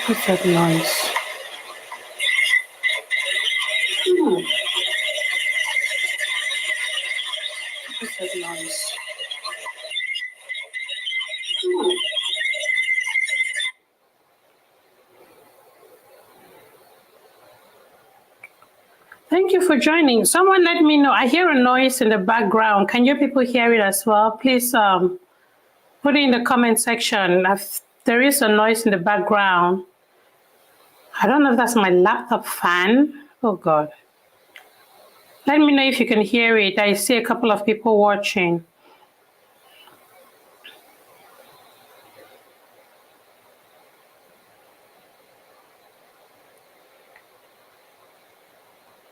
What's that noise? What's that noise? Thank you for joining. Someone let me know. I hear a noise in the background. Can you people hear it as well? Please put it in the comment section. There is a noise in the background. I don't know if that's my laptop fan. Oh, God. Let me know if you can hear it. I see a couple of people watching.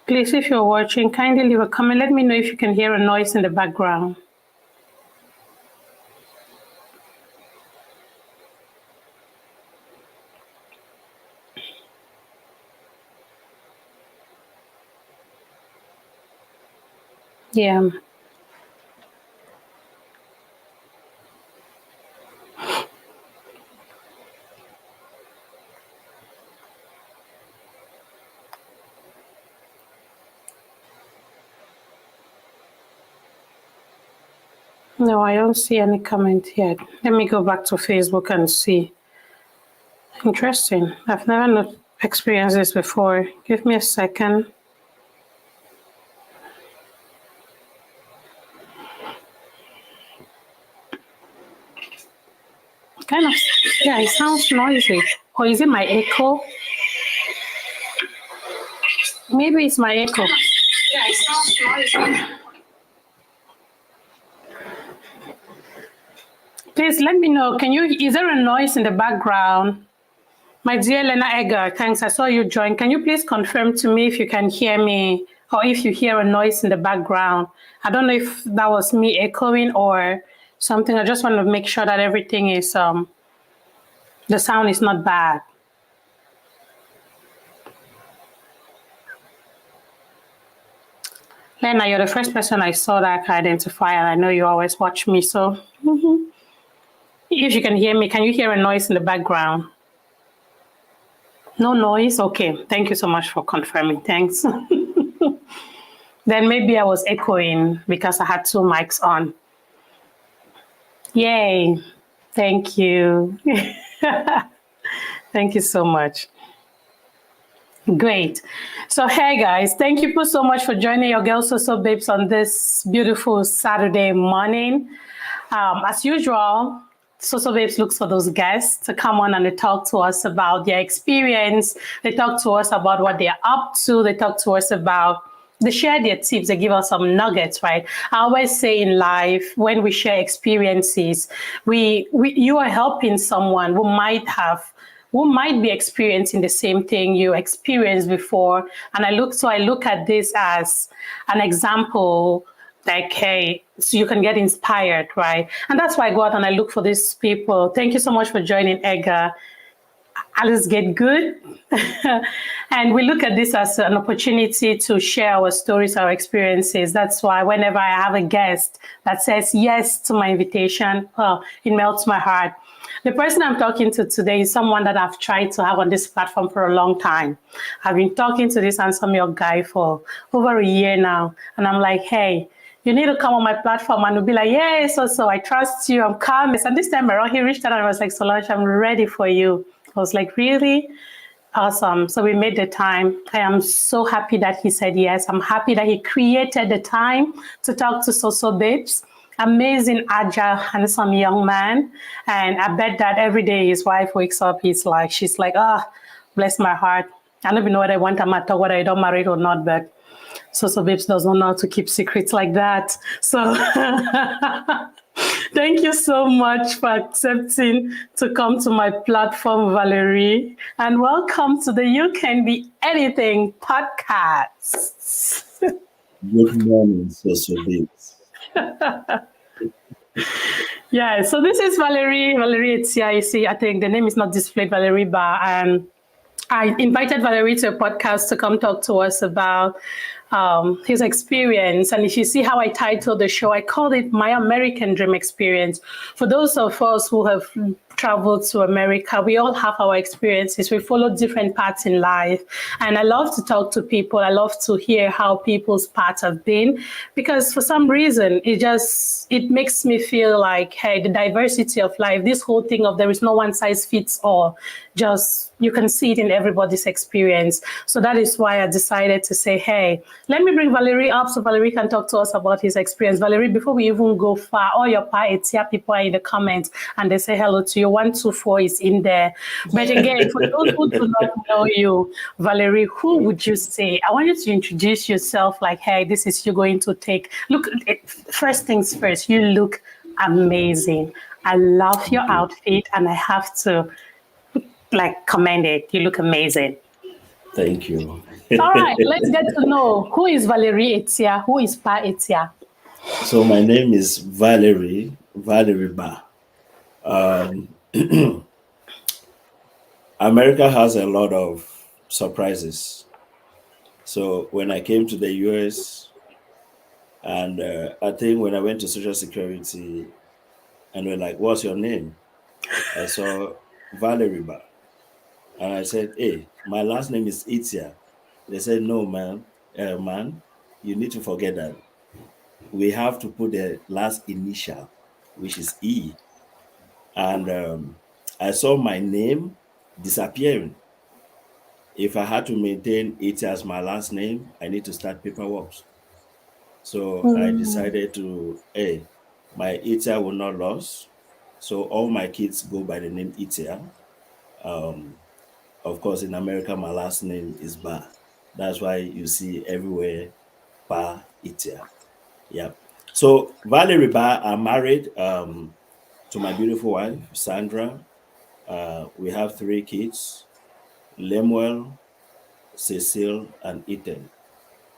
Please, if you're watching, kindly leave a comment. Let me know if you can hear a noise in the background. Yeah. No, I don't see any comment yet. Let me go back to Facebook and see. Interesting. I've never experienced this before. Give me a second. Kind of, yeah, it sounds noisy. Or is it my echo? Maybe it's my echo. Yeah, it sounds noisy. Please let me know. Is there a noise in the background? My dear Lena Edgar, thanks. I saw you join. Can you please confirm to me if you can hear me or if you hear a noise in the background? I don't know if that was me echoing or something. I just want to make sure that everything is, the sound is not bad. Lena, you're the first person I saw that I can identify, and I know you always watch me. So if you can hear me, can you hear a noise in the background? No noise? Okay. Thank you so much for confirming. Thanks. Then maybe I was echoing because I had two mics on. Yay. Thank you. Thank you so much. Great. So, hey guys, thank you so much for joining your girl So Babes on this beautiful Saturday morning. As usual, So Babes looks for those guests to come on and they talk to us about their experience. They talk to us about what they're up to. They talk to us about, they share their tips. They give us some nuggets, right? I always say in life, when we share experiences, you are helping someone who might be experiencing the same thing you experienced before. And I look at this as an example, like, hey, so you can get inspired, right? And that's why I go out and I look for these people. Thank you so much for joining, Edgar. Alice Get Good. And we look at this as an opportunity to share our stories, our experiences. That's why whenever I have a guest that says yes to my invitation, well, it melts my heart. The person I'm talking to today is someone that I've tried to have on this platform for a long time. I've been talking to this handsome young guy for over a year now. And I'm like, hey, you need to come on my platform. And he'll be like, yeah, so I trust you. I'm calm. And this time around, he reached out and I was like, Solange, I'm ready for you. I was like, really? Awesome. So we made the time. I am so happy that he said yes. I'm happy that he created the time to talk to So Babes. Amazing, agile, handsome young man. And I bet that every day his wife wakes up, she's like, bless my heart. I don't even know what I want. I'm at whether I don't marry or not, but So Babes does not know how to keep secrets like that. So thank you so much for accepting to come to my platform, Valery. And welcome to the You Can Be Anything podcast. Good morning, So Babes. Yeah, so this is Valery Etia. You see, I think the name is not displayed, Valery, but I invited Valery to a podcast to come talk to us about his experience. And if you see how I titled the show, I called it My American Dream Experience. For those of us who have traveled to America, we all have our experiences. We follow different paths in life. And I love to talk to people. I love to hear how people's paths have been, because for some reason, it makes me feel like, hey, the diversity of life, this whole thing of there is no one size fits all, just you can see it in everybody's experience. So that is why I decided to say, hey, let me bring Valery up so Valery can talk to us about his experience. Valery, before we even go far, all your Etia people are in the comments and they say hello to you. 124 is in there. But again, for those who do not know you, Valery, who would you say? I want you to introduce yourself like, hey, this is you going to take. Look, first things first, you look amazing. I love your outfit and I have to commend it. You look amazing. Thank you. All right, let's get to know who is Valery Etia, who is Pa Etia. So my name is Valery Ba. America has a lot of surprises. So when I came to the US, and I think when I went to Social Security, and they're like, "What's your name?" I saw Valery Ba, and I said, "Hey, my last name is Etia." They said, "No, man, you need to forget that. We have to put the last initial, which is E." And I saw my name disappearing. If I had to maintain it as my last name, I need to start paperwork. So I decided to, hey, my Etia will not lose. So all my kids go by the name Etia. Of course, in America, my last name is Ba. That's why you see everywhere Pa Etia. Yeah. So Valery Ba, I'm married to my beautiful wife, Sandra. We have 3 kids, Lemuel, Cecile, and Ethan.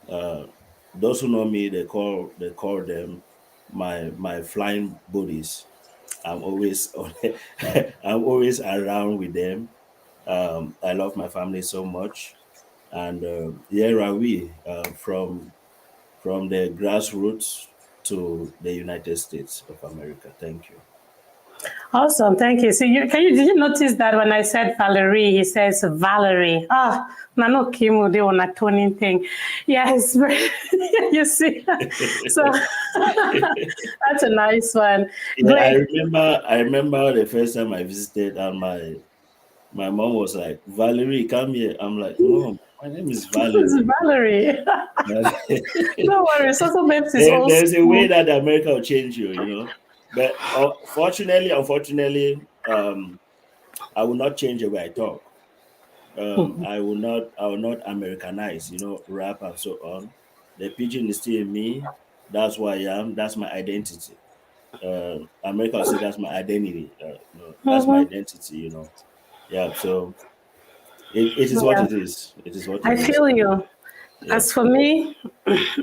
Uh, those who know me, they call them my flying buddies. I'm always I'm always around with them. I love my family so much, and here are we from the grassroots to the United States of America. Thank you. Awesome, thank you. So, did you notice that when I said Valerie, he says Valerie? Ah, Nano Kimu, they on a toning thing. Yeah, it's very, you see. So that's a nice one. Yeah, I Great. remember. I remember the first time I visited, and my mom was like, "Valerie, come here." I'm like, "Mom, my name is Valerie." It's Valerie. But No worries. Also, Babes is old there's a way school. that America will change you. But unfortunately, I will not change the way I talk. I will not Americanize, rap and so on. The pigeon is still in me. That's who I am. That's my identity. America will say that's my identity. That's my identity. Yeah. So it is what Yeah, it is. It is what I it is. feel you. Yeah. As for me,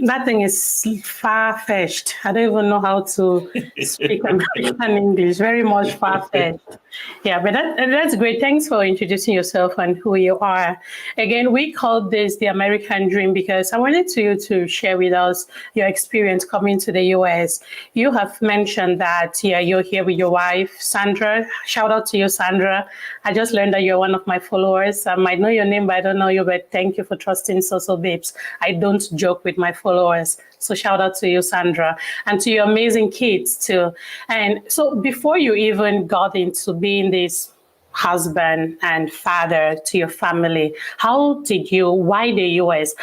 that thing is far fetched. I don't even know how to speak American English. Very much far fetched. Yeah, but that's great. Thanks for introducing yourself and who you are. Again, we called this the American Dream because I wanted you to share with us your experience coming to the US. You have mentioned that you're here with your wife, Sandra. Shout out to you, Sandra. I just learned that you're one of my followers. I might know your name, but I don't know you. But thank you for trusting So Babes. I don't joke with my followers. So shout out to you, Sandra, and to your amazing kids too. And so before you even got into being this husband and father to your family, why the US?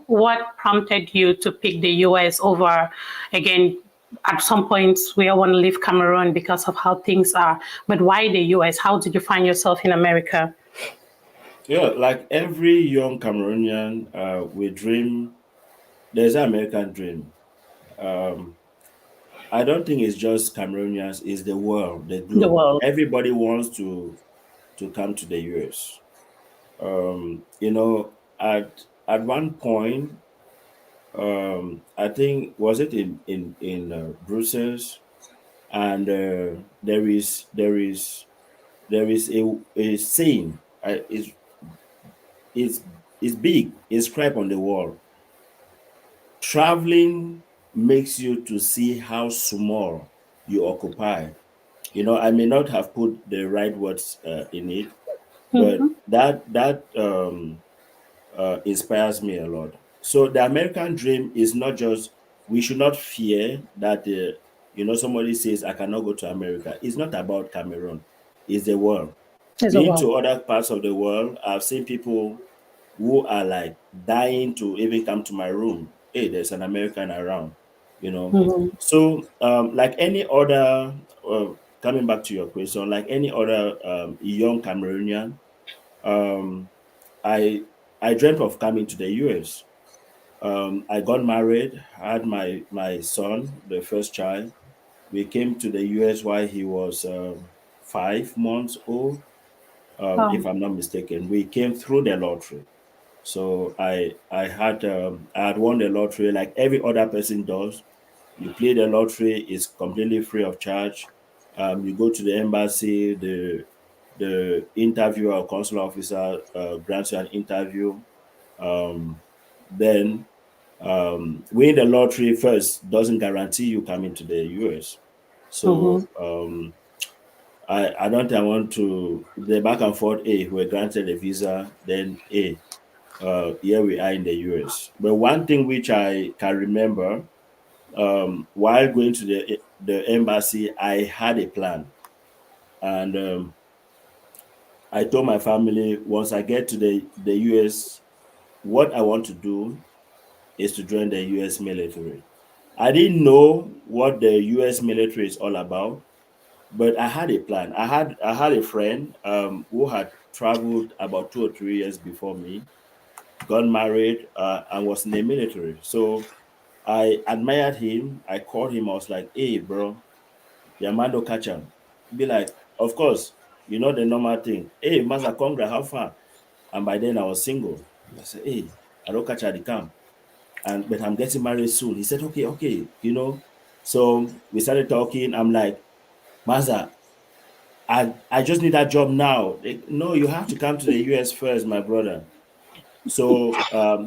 What prompted you to pick the US over, again, at some point we all want to leave Cameroon because of how things are, but why the US? How did you find yourself in America? Yeah, like every young Cameroonian, we dream. There's an American dream. Um, I don't think it's just Cameroonians; it's the world, the The globe. world. Everybody wants to come to the US. At one point, I think was it in Brussels, and there is a saying. It's It's big, inscribed on the wall. Traveling makes you to see how small you occupy. I may not have put the right words in it, but that inspires me a lot. So the American dream is not just, we should not fear that somebody says I cannot go to America. It's not about Cameroon. It's the world. As Being well. to other parts of the world, I've seen people who are like dying to even come to my room. Hey, there's an American around, you know. Hmm. So, like any other, coming back to your question, like any other young Cameroonian, um, I I dreamt of coming to the US. I got married, had my son, the first child. We came to the US while he was 5 months old, if I'm not mistaken. We came through the lottery. So I had won the lottery like every other person does. You play the lottery; it's completely free of charge. You go to the embassy. The interviewer or consular officer grants you an interview. Um, then winning the lottery first doesn't guarantee you coming to the US. Hmm. So I don't think I want to the back and forth. We're granted a visa. Then here we are in the US. But one thing which I can remember, while going to the embassy, I had a plan, and I told my family once I get to the US, what I want to do is to join the US military. I didn't know what the US military is all about, but I had a plan. I had a friend who had traveled about 2 or 3 years before me, got married, and was in the military. So I admired him. I called him. I was like, "Hey, bro, Yamando catch him." Be like, "Of course, the normal thing. Hey, Master Congra, how far?" And by then I was single. I said, "Hey, I don't catch at the camp, but I'm getting married soon." He said, "Okay, okay." So we started talking. I'm like, "Master, I just need that job now." Like, no, you have to come to the US first, my brother. So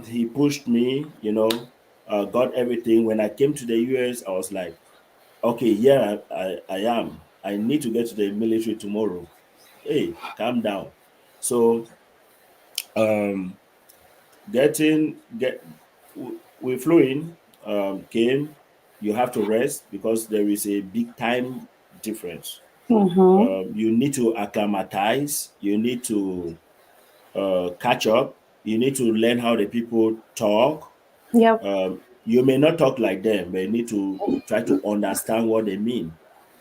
he pushed me, got everything. When I came to the US, I was like, okay, here I am. I need to get to the military tomorrow. Hey, calm down. So um, get we flew in, came. You have to rest because there is a big time difference. Hmm. You need to acclimatize. You need to catch up. You need to learn how the people talk. Yep. You may not talk like them, but you need to try to understand what they mean.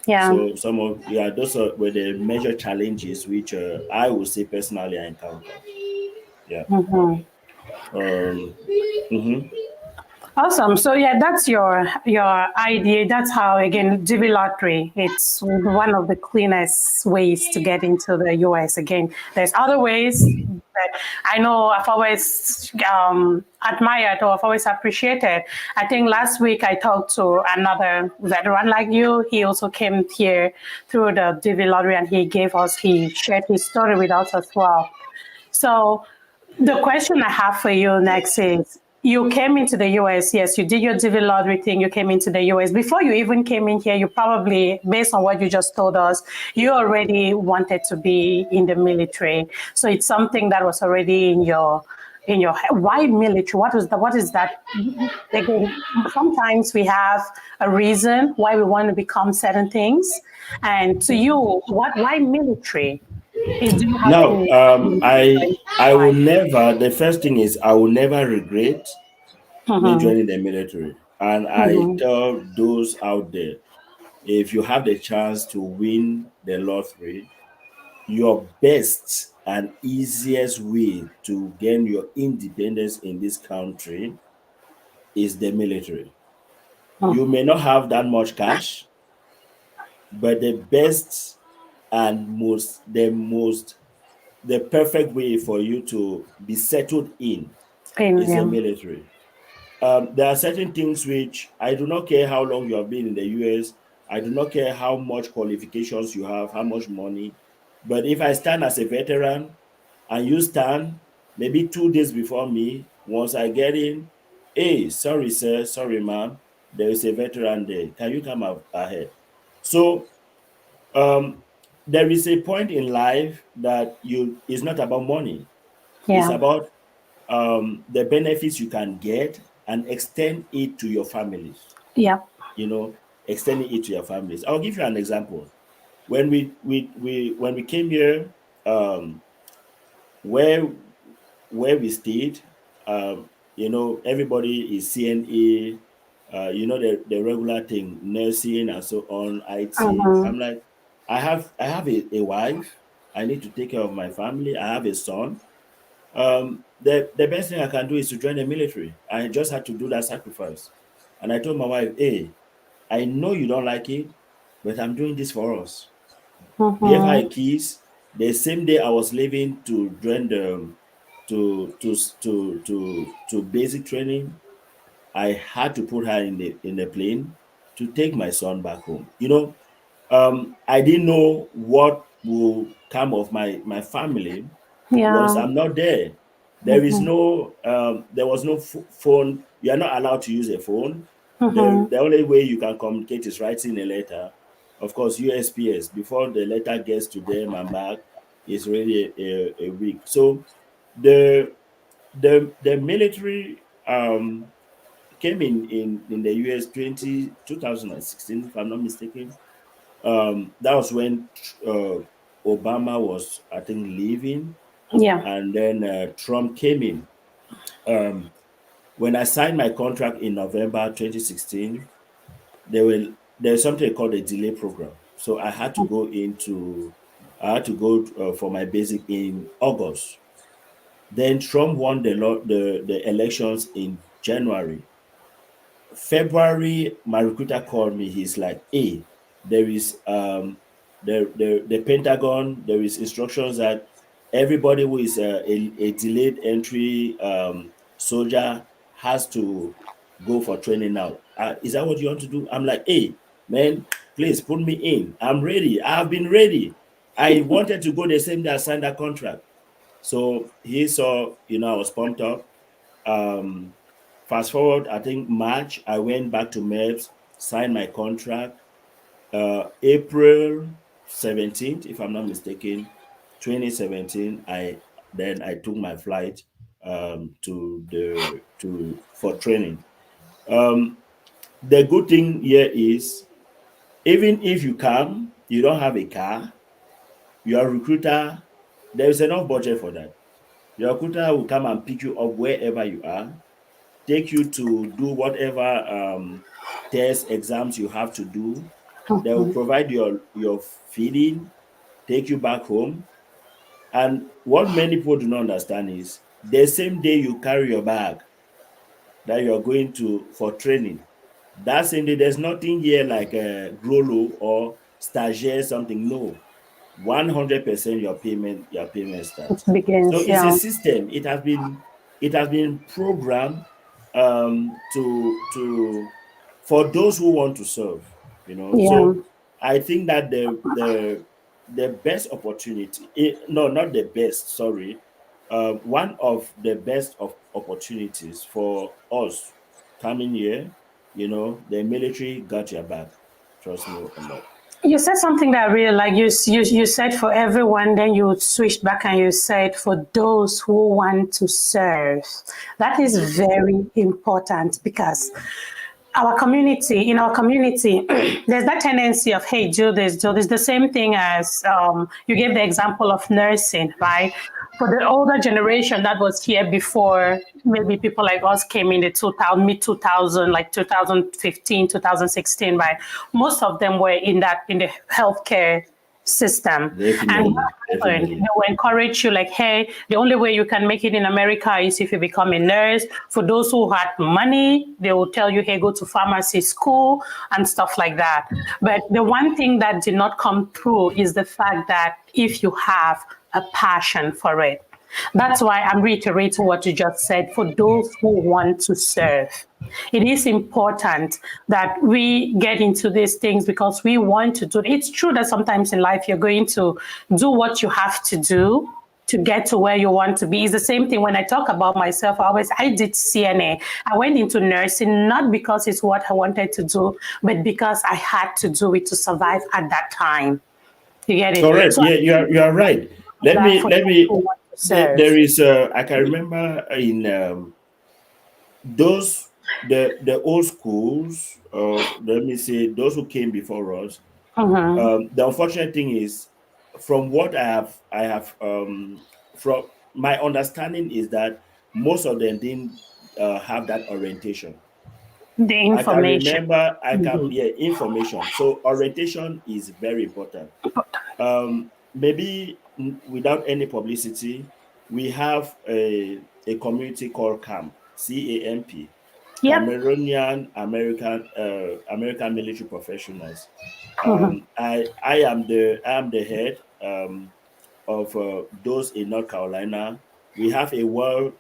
Yeah. So those were the major challenges which I would say personally I encountered. Yeah. Hmm. Um, mhm. Awesome. So yeah, that's your idea. That's how again DB lottery. It's one of the cleanest ways to get into the US. Again, there's other ways, but I know I've always admired or I've always appreciated. I think last week I talked to another veteran like you. He also came here through the DB lottery, and he shared his story with us as well. So the question I have for you next is you came into the US, yes, you did your DV lottery thing, you came into the US. Before you even came in here, you probably, based on what you just told us, you already wanted to be in the military. So it's something that was already in your head. Why military? What is that? Again, sometimes we have a reason why we want to become certain things. And to you, why military? Do you have Now, any I why? will never. The first thing is I will never regret me Mm-hmm. joining the military, and I Mm-hmm. tell those out there, if you have the chance to win the lottery, your best and easiest way to gain your independence in this country is the military. You may not have that much cash, but the best and the perfect way for you to be settled in is the Yeah. military. There are certain things which I do not care how long you have been in the US. I do not care how much qualifications you have, how much money. But if I stand as a veteran and you stand, maybe 2 days before me, once I get in, hey, sorry, sir, sorry, ma'am, there is a veteran there. Can you come ahead? So there is a point in life that it's not about money. It's Yeah. about the benefits you can get and extend it to your families. Yeah. Extending it to your families. I'll give you an example. When we came here, where we stayed, everybody is CNA, the regular thing, nursing and so on, IT. Mm-hmm. I'm like, I have a wife. I need to take care of my family. I have a son. The best thing I can do is to join the military. I just had to do that sacrifice. And I told my wife, hey, I know you don't like it, but I'm doing this for us. Gave her a Mm-hmm. keys. The same day I was leaving to join the to basic training, I had to put her in the plane to take my son back home. I didn't know what will come of my family once Yeah. I'm not there. Mm-hmm. There was no phone. You are not allowed to use a phone. The Mm-hmm. the only way you can communicate is writing a letter. Of course, USPS, before the letter gets to them and back, is really a week. So the the military came in the US 2016, if I'm not mistaken. That was when Obama was, I think, leaving, Yeah. and then Trump came in. Um, when I signed my contract in November 2016, there's something called a delay program. So I had to go for my basic in August. Then Trump won the elections in January. February, my recruiter called me. He's like, "Hey, there is the Pentagon. There is instructions that everybody who is a delayed entry soldier has to go for training now. Is that what you want to do?" I'm like, "Hey, man, please put me in. I'm ready. I've been ready. I wanted to go the same day I signed that contract." So he saw, I was pumped up. um, Fast forward, I think March, I went back to MEPS, signed my contract. April 17th, if I'm not mistaken, 2017, I took my flight for training. Um, the good thing here is, even if you come, you don't have a car, your recruiter, there is enough budget for that. Your recruiter will come and pick you up wherever you are, take you to do whatever tests, exams you have to do. They will provide your feeding, take you back home. And what many people do not understand is the same day you carry your bag that you're going to for training, that same day, there's nothing here like a Grolo or stagiaire something. No, 100% your payment It starts. So begins. it's a Yeah. system. It has been programmed to for those who want to serve. Yeah. So I think that the best opportunity, no, not the best, sorry, one of the best of opportunities for us coming here, the military got your back. Trust me on that. You said something that I really like. You said for everyone, then you switched back and you said for those who want to serve. That is very important because in our community, there's that tendency of, hey, do this. The same thing as you gave the example of nursing, right? For the older generation that was here before, maybe people like us came in the 2000, mid 2000, like 2015, 2016, right? Most of them were in the healthcare system. And Definitely, what happened? They definitely. will encourage you like, hey, the only way you can make it in America is if you become a nurse. For those who had money, they will tell you, hey, go to pharmacy school and stuff like that. But the one thing that did not come through is the fact that if you have a passion for it. That's why I'm reiterating what you just said for those who want to serve. It is important that we get into these things because we want to do it. It's true that sometimes in life you're going to do what you have to do, to get to where you want to be. It's the same thing when I talk about myself. I did CNA. I went into nursing not because it's what I wanted to do, but because I had to do it to survive at that time. You get it? Correct. So Yeah, you are right. Let that me for let those who me. want to serve. There is I can remember in those the old schools, or let me say those who came before us. Mm-hmm. The unfortunate thing is, from what I have from my understanding is that most of them didn't have that orientation. The I can information. remember, Mm-hmm. yeah, information. So orientation is very important. Maybe without any publicity, we have a community called CAMP, Yep. Cameroonian American Military Professionals. Mm-hmm. I am the head of those in North Carolina. We have a well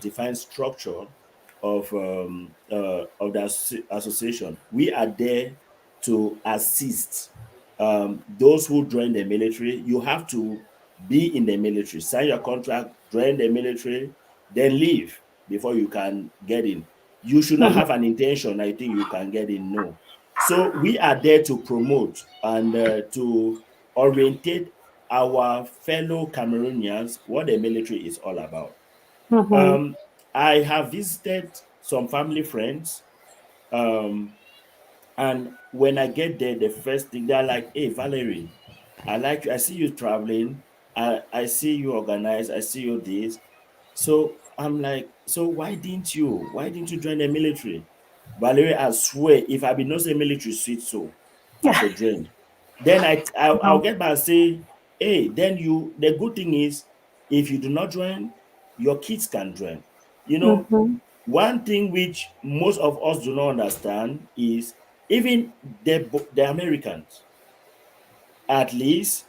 defined structure of the association. We are there to assist those who join the military. You have to be in the military, sign your contract, join the military, then leave before you can get in. You should not have an intention, I think you can get in. No. So we are there to promote and to orientate our fellow Cameroonians what the military is all about. Mm-hmm. Um, I have visited some family friends, um, and when I get there, the first thing they're like, "Hey, Valerie, I like you. I see you traveling. I see you organize. I see you this." So I'm like, "So why didn't you join the military?" Valerie, I swear, if I be not say military sweet so, I Yeah. for join. Then I'll No. get back and say, hey, then you the good thing is, if you do not join, your kids can join. You know, Mm-hmm. one thing which most of us do not understand is, even the Americans, at least,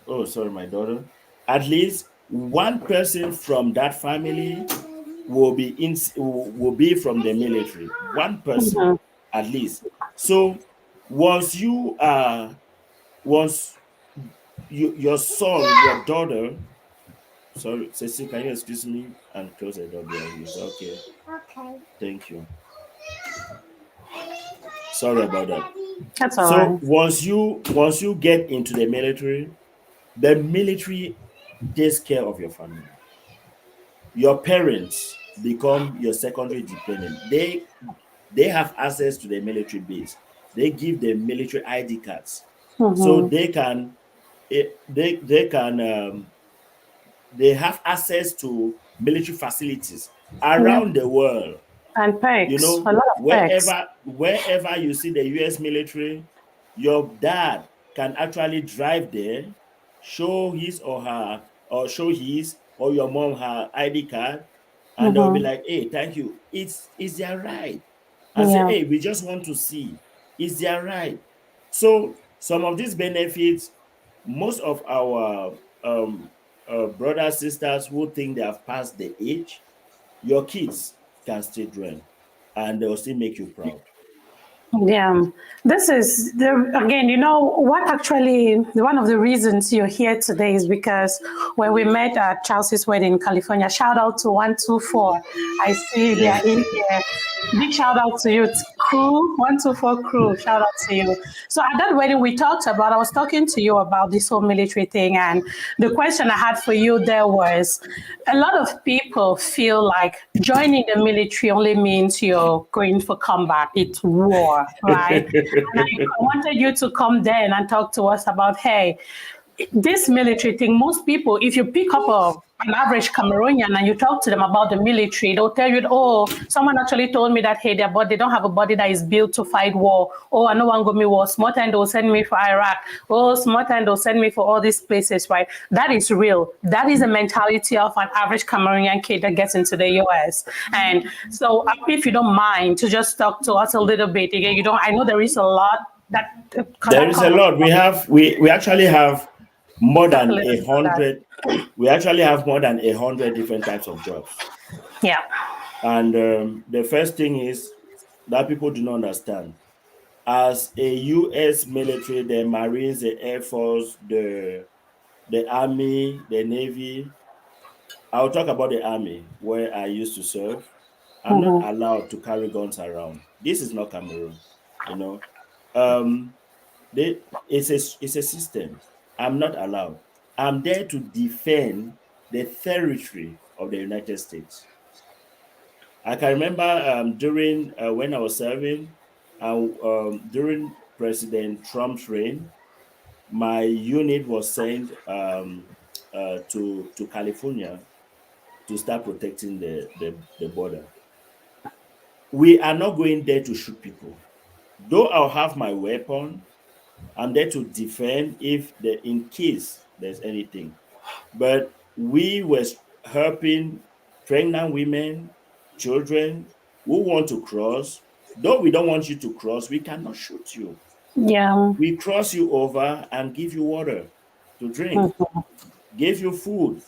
oh sorry, my daughter, at least one person from that family will be from the military. One person, Mm-hmm. at least. So once you are once your son, your daughter, sorry, Ceci, can you excuse me and close the door behind you? Is that okay? Okay. Thank you. Sorry about that. That's all So right. once you get into the military takes care of your family. Your parents become your secondary dependent. They have access to the military base. They give them military ID cards, so Mm-hmm. they can they have access to military facilities Yep. around the world. And You perks. A know, lot of perks. wherever you see the US military, your dad can actually drive there, show his or her, or show his or your mom her ID card, and they'll be Mm-hmm. like, hey, thank you. It's their right. And say, Yeah. hey, we just want to see. It's their right. So some of these benefits, most of our brothers, sisters who think they have passed the age, your kids can still join and they'll still make you proud. Yeah, this is again, what actually one of the reasons you're here today is because when we met at Chelsea's wedding in California, shout out to 124. I see they Yeah. are in here. Big shout out to you, crew 124 crew. Shout out to you. So at that wedding, I was talking to you about this whole military thing, and the question I had for you there was, a lot of people feel like joining the military only means you're going for combat. It's war, right? And I wanted you to come then and talk to us about, hey, this military thing, most people, if you pick up an average Cameroonian and you talk to them about the military, they'll tell you, oh, someone actually told me that, hey, their body, they don't have a body that is built to fight war. Oh, I know one go me war. Small time they'll send me for Iraq. Oh, small time they'll send me for all these places, right? That is real. That is the mentality of an average Cameroonian kid that gets into the US. And so, if you don't mind to just talk to us a little bit, again, I know there is a lot that There that is a covers. lot. We actually have more Talk a than little a bit about that. hundred. We actually have more than 100 different types of jobs. Yeah. And the first thing is that people do not understand. As a US military, the Marines, the Air Force, the Army, the Navy, I'll talk about the army where I used to serve. I'm not Mm-hmm. allowed to carry guns around. This is not Cameroon, you know. Um, it's a system. I'm not allowed. I'm there to defend the territory of the United States. I can remember during when I was serving, during President Trump's reign, my unit was sent to California to start protecting the border. We are not going there to shoot people. Though I'll have my weapon, I'm there to defend if the in case there's anything. But we were helping pregnant women, children who want to cross. Though we don't want you to cross, we cannot shoot you. Yeah. We cross you over and give you water to drink, Mm-hmm. give you food,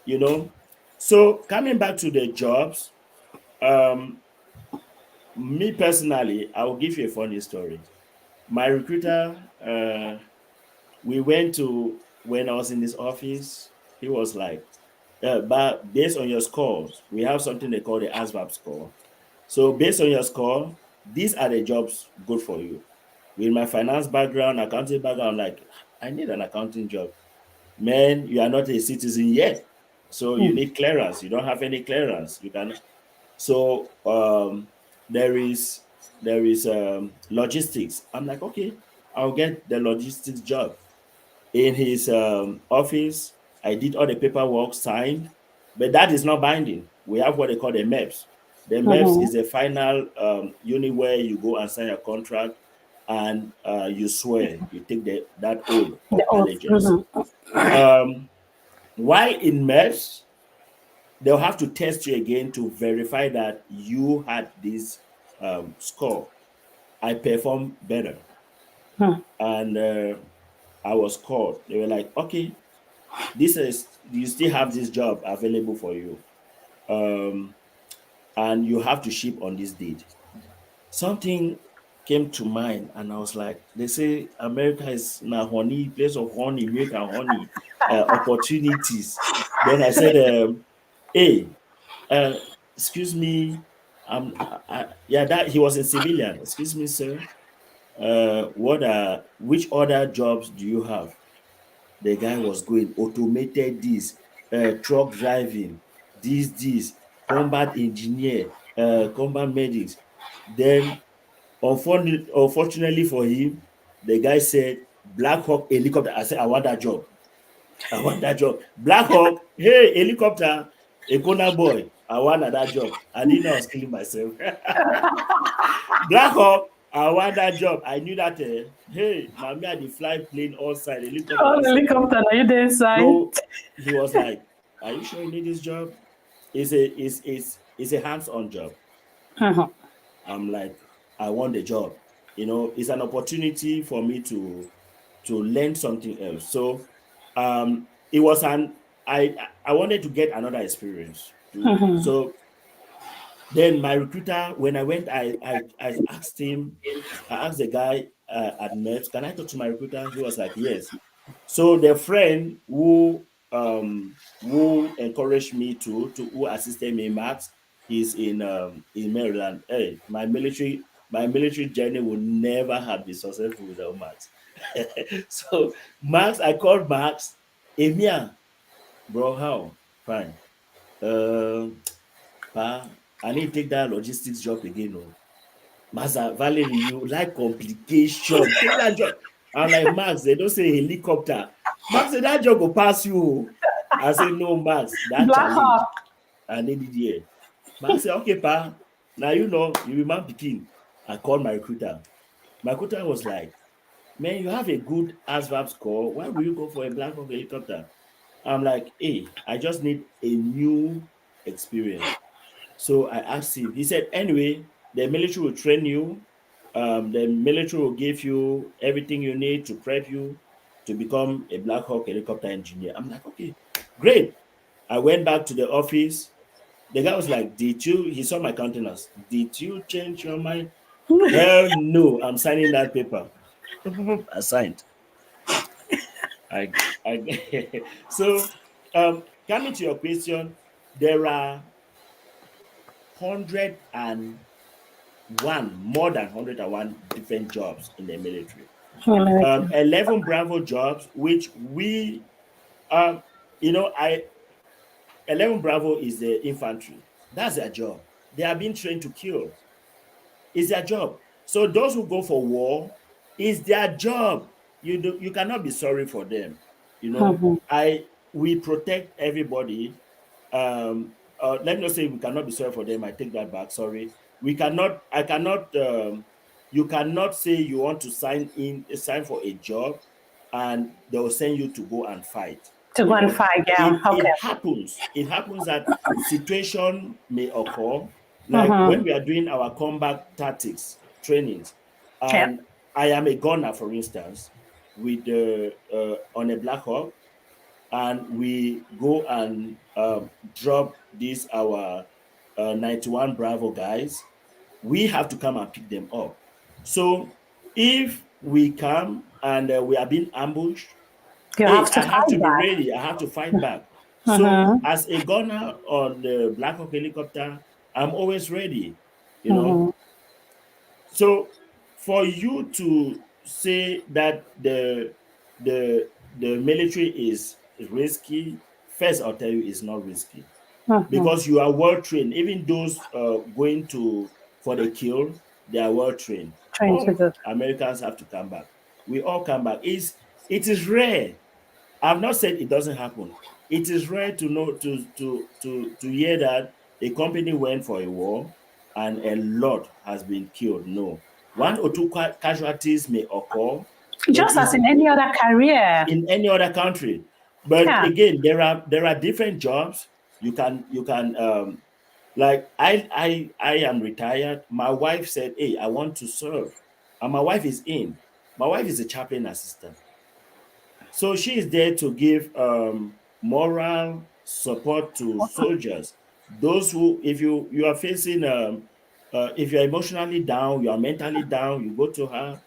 you know. So coming back to the jobs, um, me personally, I will give you a funny story. My recruiter, we went to when I was in his office, he was like, but based on your scores, we have something they call the ASVAB score. So based on your score, these are the jobs good for you. With my finance background, accounting background, like I need an accounting job. Man, you are not a citizen yet. So you need clearance. You don't have any clearance. You can so there is logistics. I'm like, okay, I'll get the logistics job. In his office, I did all the paperwork signed, but that is not binding. We have what they call the MEPS. The MEPS Mm-hmm. is the final unit where you go and sign a contract and you swear, you take that oath of The oath. allegiance. Mm-hmm. Um, while in MEPS, they'll have to test you again to verify that you had this score. I performed better. And I was called. They were like, okay, this is you still have this job available for you. Um, and you have to ship on this date. Something came to mind, and I was like, they say America is na honey, place of honey, milk and honey, opportunities. Then I said, hey, uh, excuse me, yeah, that he was a civilian. Excuse me, sir. Which other jobs do you have? The guy was going automated this, truck driving, this, combat engineer, combat medics. Then, unfortunately for him, the guy said, Black Hawk helicopter. I said, I want that job. I want that job. Black Hawk, hey, helicopter, a corner boy. I want that job. I didn't know I was killing myself. Black Hawk, I want that job. I knew that. Hey, now me I dey fly plane outside, helicopter Oh, the outside. helicopter. Are you there inside? So he was like, "Are you sure you need this job? It's a hands-on job." Mm-hmm. I'm like, "I want the job. It's an opportunity for me to learn something else." So it was an I wanted to get another experience. Mm-hmm. So then my recruiter, when I went, I asked him, I asked the guy at MEPS, can I talk to my recruiter? He was like, yes. So the friend who encouraged me to who assisted me, Max, is in Maryland. Hey, my military journey will never have been successful without Max. So Max, I called Max, Emia, bro, how? Fine. Um Pa, I need to take that logistics job again. No, Master Valery, you like complication. Take that job. I'm like, Max, they don't say helicopter. Max said that job will pass you. Oh." I say, no, Max, that Black challenge, Hawk. I need it here. Max said, okay, pa. Now you be man pikin. I called my recruiter. My recruiter was like, man, you have a good ASVAB score. Why will you go for a Black Hawk helicopter? I'm like, hey, I just need a new experience. So I asked him. He said, anyway, the military will train you. The military will give you everything you need to prep you to become a Black Hawk helicopter engineer. I'm like, okay, great. I went back to the office. The guy was like, he saw my countenance. Did you change your mind? Hell no, I'm signing that paper. I signed. I so coming to your question, there are more than 101 different jobs in the military. 11 Bravo jobs, which we, um, you know, I 11 Bravo is the infantry. That's their job. They are being trained to kill. It's their job. So those who go for war, is their job. You cannot be sorry for them. You know, Mhm. we protect everybody. Let me not say we cannot be sorry for them. I take that back. Sorry. We cannot, I cannot you cannot say you want to sign for a job and they'll send you to go and fight. To go You and know, fight, yeah. it Okay. happens. It happens that situation may occur, like when Mm-hmm. we are doing our combat tactics trainings, Yeah. and I am a gunner, for instance, with on a Black Hawk, and we go and drop these our 91 Bravo guys. We have to come and pick them up. So if we come and we are being ambushed, You hey, have to I have to fight be back. ready. I have to fight back. So Mm-hmm. as a gunner on the Black Hawk helicopter, I'm always ready. You know. Mm-hmm. So for you to say that the military is risky, first I'll tell you it's not risky Mm-hmm. because you are well trained. Even those going to for the kill, they are well trained. Trying to All do. Americans have to come back. We all come back. It is rare. I've not said it doesn't happen. It is rare to know to hear that a company went for a war and a lot has been killed. No, one or two casualties may occur, but Just as in any other career. in any other country. But Yeah. again, there are different jobs. You can like I am retired. My wife said, "Hey, I want to serve," and my wife is in. My wife is a chaplain assistant. So she is there to give moral support to soldiers. Those who, if you are facing, if you're emotionally down, you are mentally down, you go to her.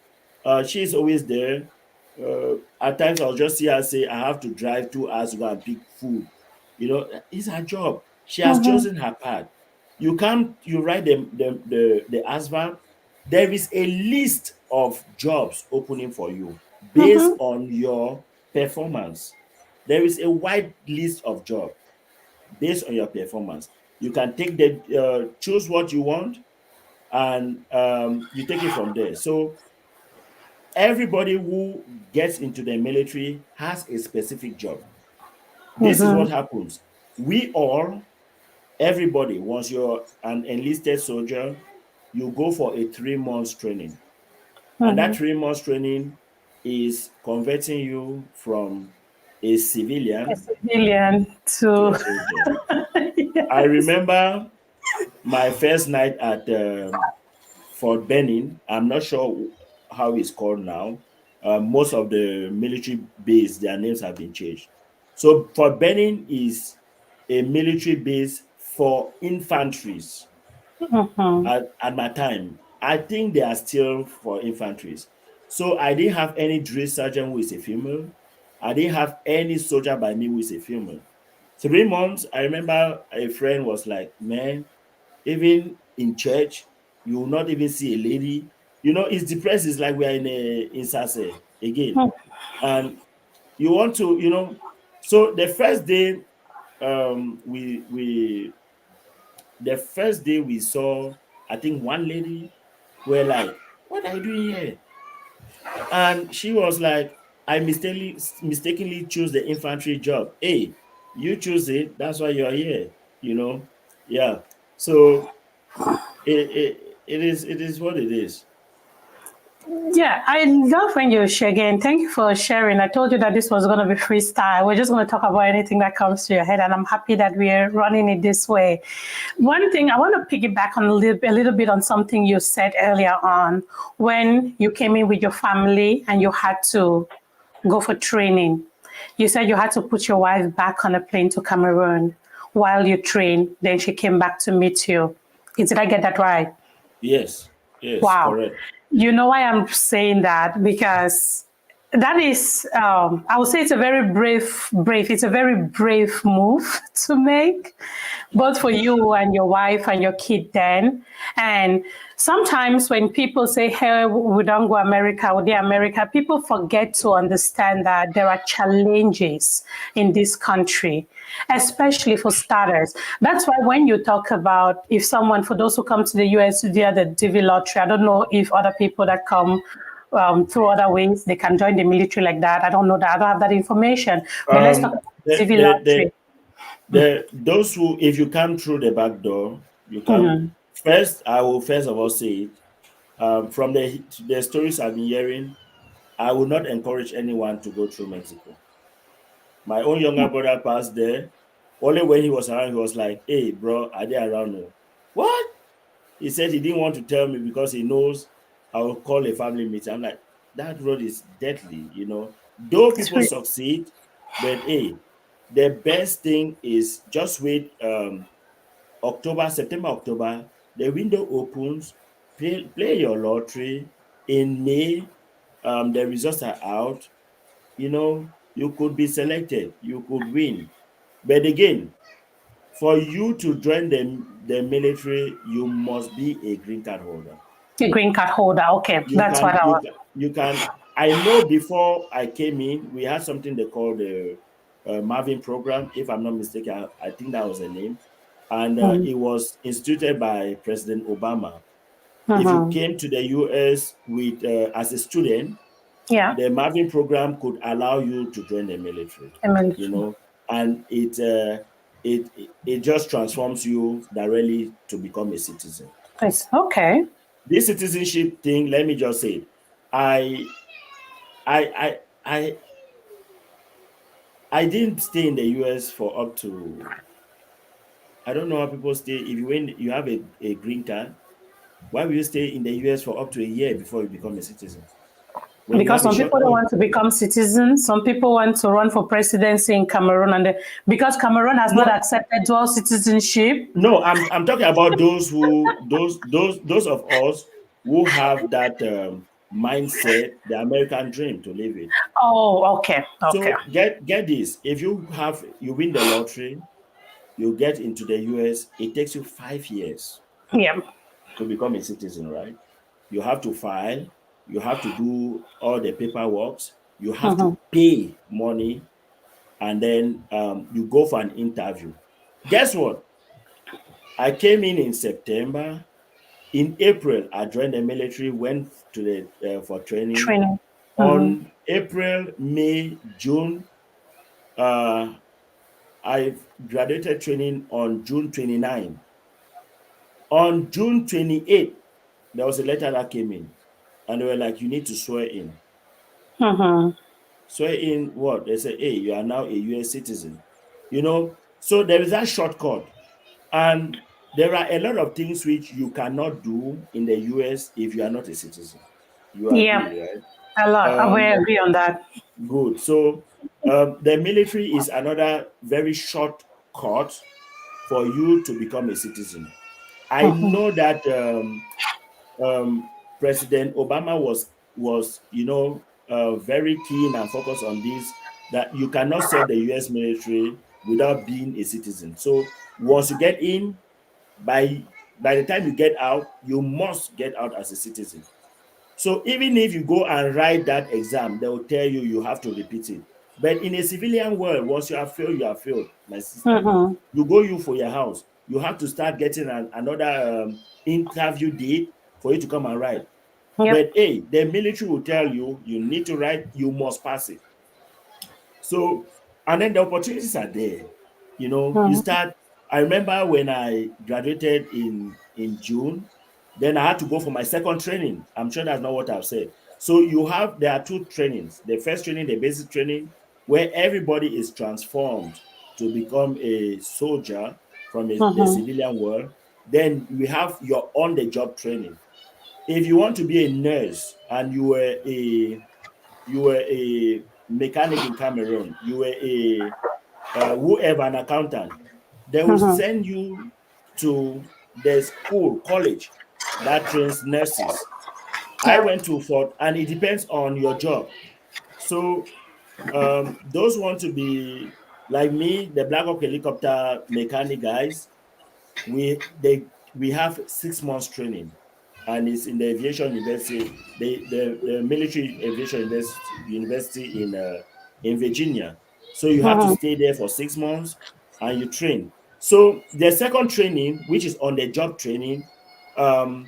She is always there. At times, I'll just see her say, "I have to drive 2 hours to go and pick food." It's her job. She has Mm-hmm. chosen her path. You come, you write the ASVAB. There is a list of jobs opening for you based Mm-hmm. on your performance. There is a wide list of jobs based on your performance. You can choose what you want, and you take it from there. So everybody who gets into the military has a specific job. This is Mm-hmm. what happens. We all, everybody, once you're an enlisted soldier, you go for a 3 months training. And that Mm-hmm. 3 months training is converting you from a A civilian civilian to to a soldier. I yes. remember my first night at Fort Benning. I'm not sure how it's called now. Most of the military base, their names have been changed. So Fort Benning is a military base for infantries Mm-hmm. at my time. I think they are still for infantries. So I didn't have any drill sergeant who is a female. I didn't have any soldier by me who is a female. 3 months, I remember a friend was like, "Man, even in church, you will not even see a lady. It's depressed. It's like we are in Sase again. And you want to, so we the first day we saw, I think one lady, we're like, "What are you doing here?" And she was like, "I mistakenly chose the infantry job." Hey, you choose it, that's why you're here, you know? Yeah. So it is what it is. Yeah, I love when you share again. Thank you for sharing. I told you that this was going to be freestyle. We're just going to talk about anything that comes to your head, and I'm happy that we're running it this way. One thing I want to piggyback on a little bit on something you said earlier on when you came in with your family and you had to go for training. You said you had to put your wife back on a plane to Cameroon while you trained. Then she came back to meet you. Did I get that right? Yes, yes, Wow. correct. You know why I'm saying that? Because That is, I would say it's a very brave. It's a very brave move to make, both for you and your wife and your kid. Then, and sometimes when people say, "Hey, we don't go America, we are America," people forget to understand that there are challenges in this country, especially for starters. That's why when you talk about if someone, for those who come to the US via the DV lottery, I don't know if other people that come through other ways. They can join the military like that. I don't know that. I don't have that information. But let's talk about The, civil the, lottery. the, those who, if you come through the back door, you come first. I will first of all say it. From the stories I've been hearing, I will not encourage anyone to go through Mexico. My own younger brother passed there. Only when he was around, he was like, "Hey, bro, are they around?" No. What? He said he didn't want to tell me because he knows I will call a family meeting. I'm like, that road is deadly, you know. Though It's people really, succeed, but hey, the best thing is just wait. October, September, October, the window opens. Play your lottery in May. The results are out. You know, you could be selected. You could win. But again, for you to join the military, you must be a green card holder. a green card holder. Okay, You that's what can I you was. can you can. I know before I came in, we had something they call the Marvin program. If I'm not mistaken, I think that was the name, and it was instituted by President Obama. If you came to the US with as a student, Yeah, the Marvin program could allow you to join the military. the You military. know, and it just transforms you directly to become a citizen. It's okay. This citizenship thing, let me just say it. I I I I I didn't stay in the US for up to, I don't know how people stay. If you when you have a green card, why will you stay in the US for up to a year before you become a citizen? When you Because have a some short people don't code. want to become citizens. Some people want to run for presidency in Cameroon, and because Cameroon has not No, accepted dual citizenship. no, I'm talking about those who those of us who have that mindset, the American dream to live it. Oh, okay, okay. So get this. If you win the lottery, you get into the US, it takes you 5 years Yeah. to become a citizen, right? You have to file, you have to do all the paperwork, you have to pay money, and then you go for an interview. Guess what? I came in September. In April, I joined the military, went to the for training. Training. On April, May, June, uh, I graduated training on June 29. On June 28th, there was a letter that came in, and they were like, "You need to swear in." Swear in what? They say, "Hey, you are now a US citizen." You know, so there is that shortcut. And there are a lot of things which you cannot do in the US if you are not a citizen. You Yeah, agree, right? a lot. I Um, will agree on that. Good. So the military is another very short cut for you to become a citizen. I know that President Obama was very keen and focused on this, that you cannot serve the U.S. military without being a citizen. So once you get in, by the time you get out, you must get out as a citizen. So even if you go and write that exam, they will tell you you have to repeat it. But in a civilian world, once you have failed, my sister. You for your house. You have to start getting another interview date for you to come and write. But Yep. hey, the military will tell you you need to write, you must pass it. So, and then the opportunities are there. You know, you start. I remember when I graduated in June, then I had to go for my second training. I'm sure that's not what I've said. So there are two trainings. The first training, the basic training, where everybody is transformed to become a soldier from the civilian world. Then we have your on the job training. If you want to be a nurse and you were a mechanic in Cameroon, you were a whoever, an accountant, they will send you to the school, college that trains nurses. I Yep. went to Fort, and it depends on your job. So those want to be like me, the Black Hawk helicopter mechanic guys. We have 6 months training, and it's in the aviation university, the military aviation university in Virginia. So you have to Mhm. stay there for 6 months and you train. So the second training, which is on the job training, um,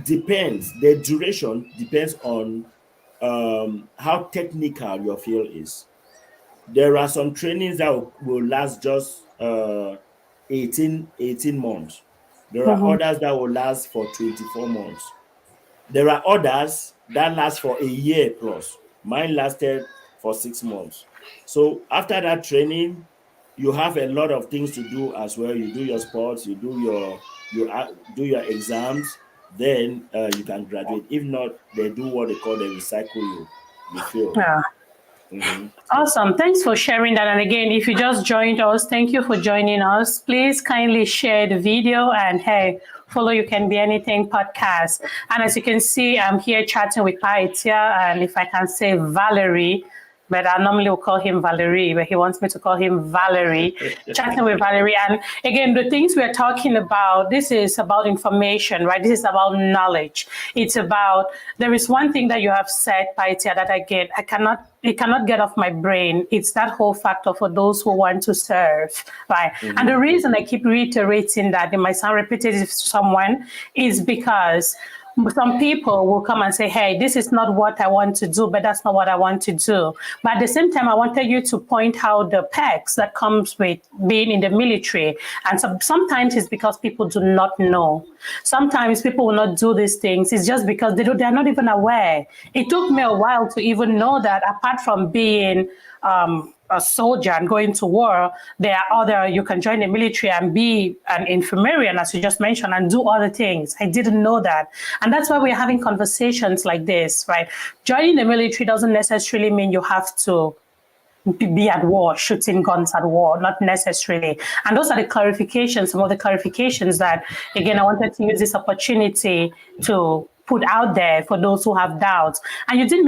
depends. The duration depends on how technical your field is. There are some trainings that will last just 18 months. There are Mhm. others that will last for 24 months. There are others that last for a year plus. Mine lasted for 6 months. So after that training, you have a lot of things to do as well. You do your sports, do your exams, then you can graduate. If not, they do what they call the recycle you. You fail. Yeah. Mhm. Awesome. Thanks for sharing that. And again, if you just joined us, thank you for joining us. Please kindly share the video and hey, follow You Can Be Anything podcast. And as you can see, I'm here chatting with Etia, and if I can say Valery, but I normally will call him Valery, but he wants me to call him Valery, chatting with Valery. And again, the things we're talking about, this is about information, right? This is about knowledge. It's about, there is one thing that you have said, Paitia, that it cannot get off my brain. It's that whole factor for those who want to serve, right? And the Mhm. reason I keep reiterating that, it might sound repetitive to someone, is because some people will come and say, hey, this is not what I want to do, but that's not what I want to do. But at the same time, I wanted you to point out the perks that comes with being in the military. And sometimes it's because people do not know. Sometimes people will not do these things. It's just because they're not even aware. It took me a while to even know that apart from being a soldier and going to war, there are other, you can join the military and be an infirmarian, as you just mentioned, and do other things. I didn't know that. And that's why we're having conversations like this, right? Joining the military doesn't necessarily mean you have to be at war, shooting guns at war, not necessarily. And those are the clarifications, some of the clarifications that, again, I wanted to use this opportunity to put out there for those who have doubts. And you did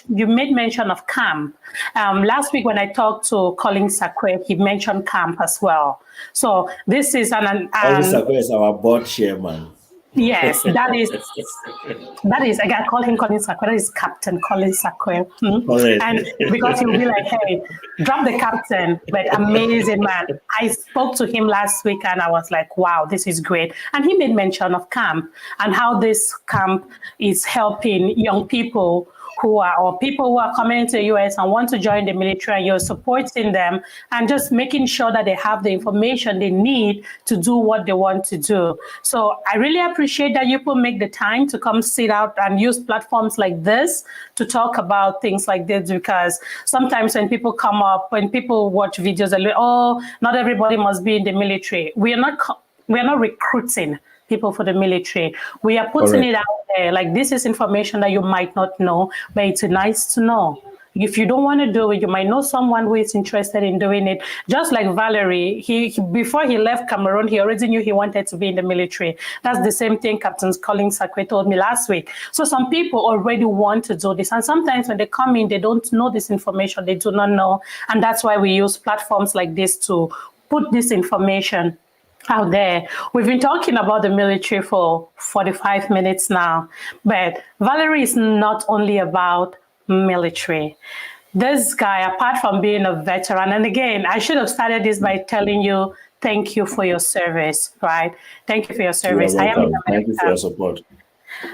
you made mention of camp. Last week when I talked to Colin Sakwe, he mentioned camp as well. So this is Colin Sakwe is our board chairman. yes, I can call him Colin Sakwe. That is Captain Colin Sakwe. Correct. And because he'll be like, hey, drop the captain, but amazing man. I spoke to him last week and I was like, wow, this is great. And he made mention of camp and how this camp is helping young people or people who are coming into the US and want to join the military, and you're supporting them and just making sure that they have the information they need to do what they want to do. So I really appreciate that you people make the time to come sit out and use platforms like this to talk about things like this, because sometimes when people watch videos, they're like, oh, not everybody must be in the military. We are not recruiting people for the military. We are putting Correct. it out there. Like, this is information that you might not know, but it's nice to know. If you don't want to do it, you might know someone who is interested in doing it. Just like Valery, before he left Cameroon, he already knew he wanted to be in the military. That's the same thing Captain Colin Sakwe told me last week. So some people already want to do this. And sometimes when they come in, they don't know this information. They do not know. And that's why we use platforms like this to put this information out there. We've been talking about the military for 45 minutes now, but Valery is not only about military. This guy, apart from being a veteran, and again, I should have started this by telling you thank you for your service, right? Thank you for your You are service. I am in welcome. Thank you for your America. support.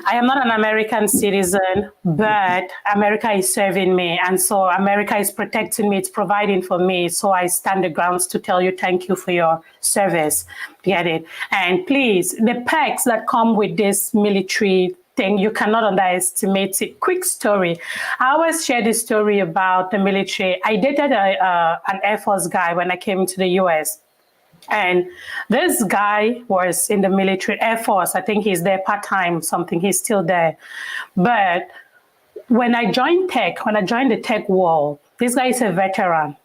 I am not an American citizen, but America is serving me. And so America is protecting me, it's providing for me. So I stand the grounds to tell you thank you for your service. Get it? And please, the perks that come with this military thing, you cannot underestimate it. Quick story. I always share this story about the military. I dated an Air Force guy when I came to the US. And this guy was in the military, Air Force. I think he's there part-time, something. He's still there. But when I joined the tech world, this guy is a veteran.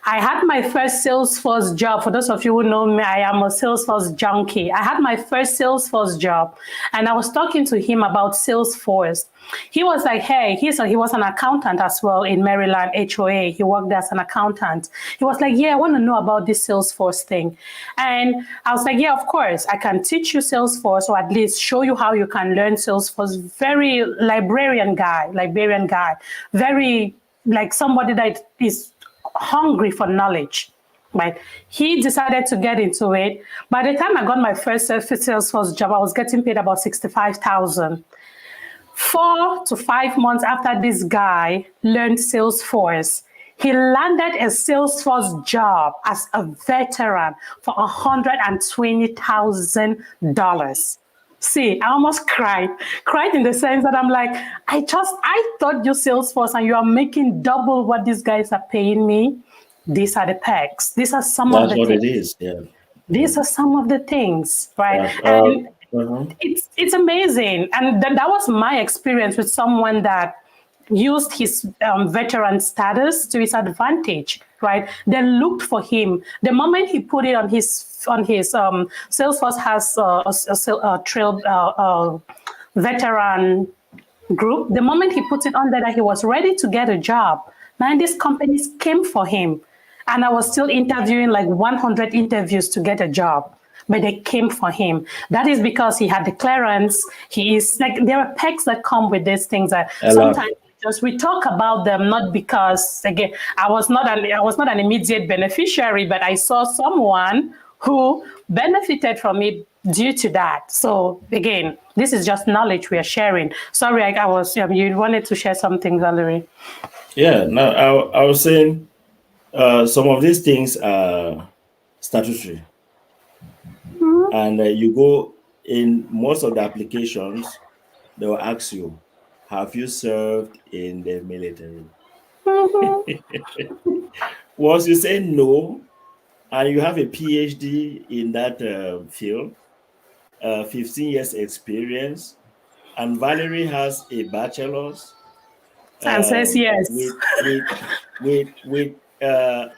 I had my first Salesforce job. For those of you who know me, I am a Salesforce junkie. I had my first Salesforce job, and I was talking to him about Salesforce. He was like, "Hey, he was an accountant as well in Maryland HOA. He worked as an accountant. He was like, "Yeah, I want to know about this Salesforce thing," and I was like, "Yeah, of course, I can teach you Salesforce, or at least show you how you can learn Salesforce." Very librarian guy, very like somebody that is hungry for knowledge. Right. He decided to get into it. By the time I got my first Salesforce job, I was getting paid about 65,000. 4 to 5 months after this guy learned Salesforce, he landed a Salesforce job as a veteran for $120,000. See, I almost cried in the sense that I'm like, I thought you Salesforce and you are making double what these guys are paying me. These are the perks. These are some of That's the what things. it is. Yeah. Yeah. These are some of the things, right? Yeah. And Uh-huh. it's amazing, and that was my experience with someone that used his veteran status to his advantage, right? They looked for him the moment he put it on his Salesforce has a trail veteran group. The moment he put it on there that he was ready to get a job, man, these companies came for him. And I was still interviewing like 100 interviews to get a job, but they came for him. That is because he had the clearance. He is like, there are perks that come with these things that A lot. sometimes just we talk about them not because again I was not an immediate beneficiary, but I saw someone who benefited from it due to that. So again, this is just knowledge we are sharing. Sorry, I was you wanted to share something, Valerie. Yeah. Now, I was saying some of these things are statutory, and you go in most of the applications, they will ask you, "Have you served in the military?" Mhm. Once you say no, and you have a PhD in that field, 15 years experience, and Valerie has a bachelor's And says yes. with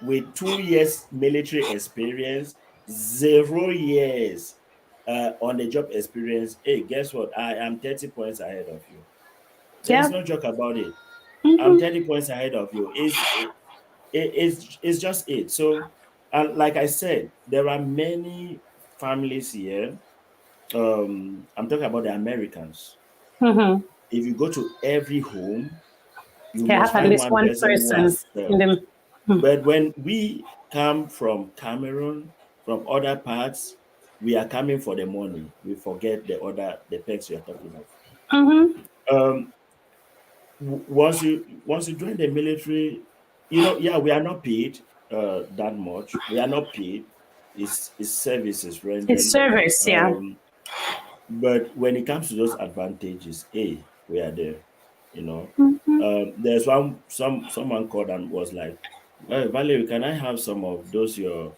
with 2 years military experience, 0 years on the job experience. Hey, guess what? I am 30 points ahead of you. There's Yeah. no joke about it. I'm Mhm. 30 points ahead of you. It's just it. So, and like I said, there are many families here. I'm talking about the Americans. Mhm. If you go to every home, you Yeah, must have at find least one one person who person has in served. the. But when we come from Cameroon, from other parts, we are coming for the money. We forget the perks we are talking of. Mm-hmm. Um, once you join the military, yeah, we are not paid that much. We are not paid. It's services It's rendering. service, yeah. Um, but when it comes to those advantages, we are there. You know, there's someone called and was like, Valerie, can I have some of those your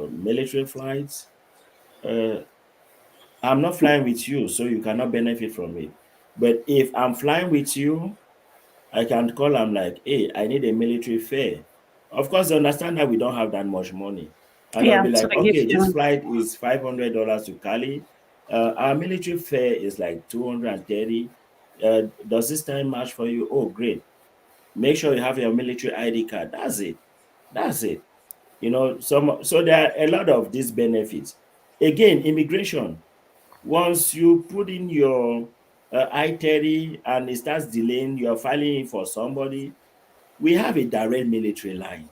military flights? Uh, I'm not flying with you, so you cannot benefit from it. But if I'm flying with you, I can call them like, hey, I need a military fare. Of course, they understand that we don't have that much money. And they'll Yeah, be so like, they give okay, this you. flight is $500 to Cali. Our military fare is like 230. Does this time match for you? Oh, great. Make sure you have your military ID card. That's it. That's it. So there are a lot of these benefits. Again, immigration. Once you put in your I-30 and it starts delaying, you're filing for somebody, we have a direct military line.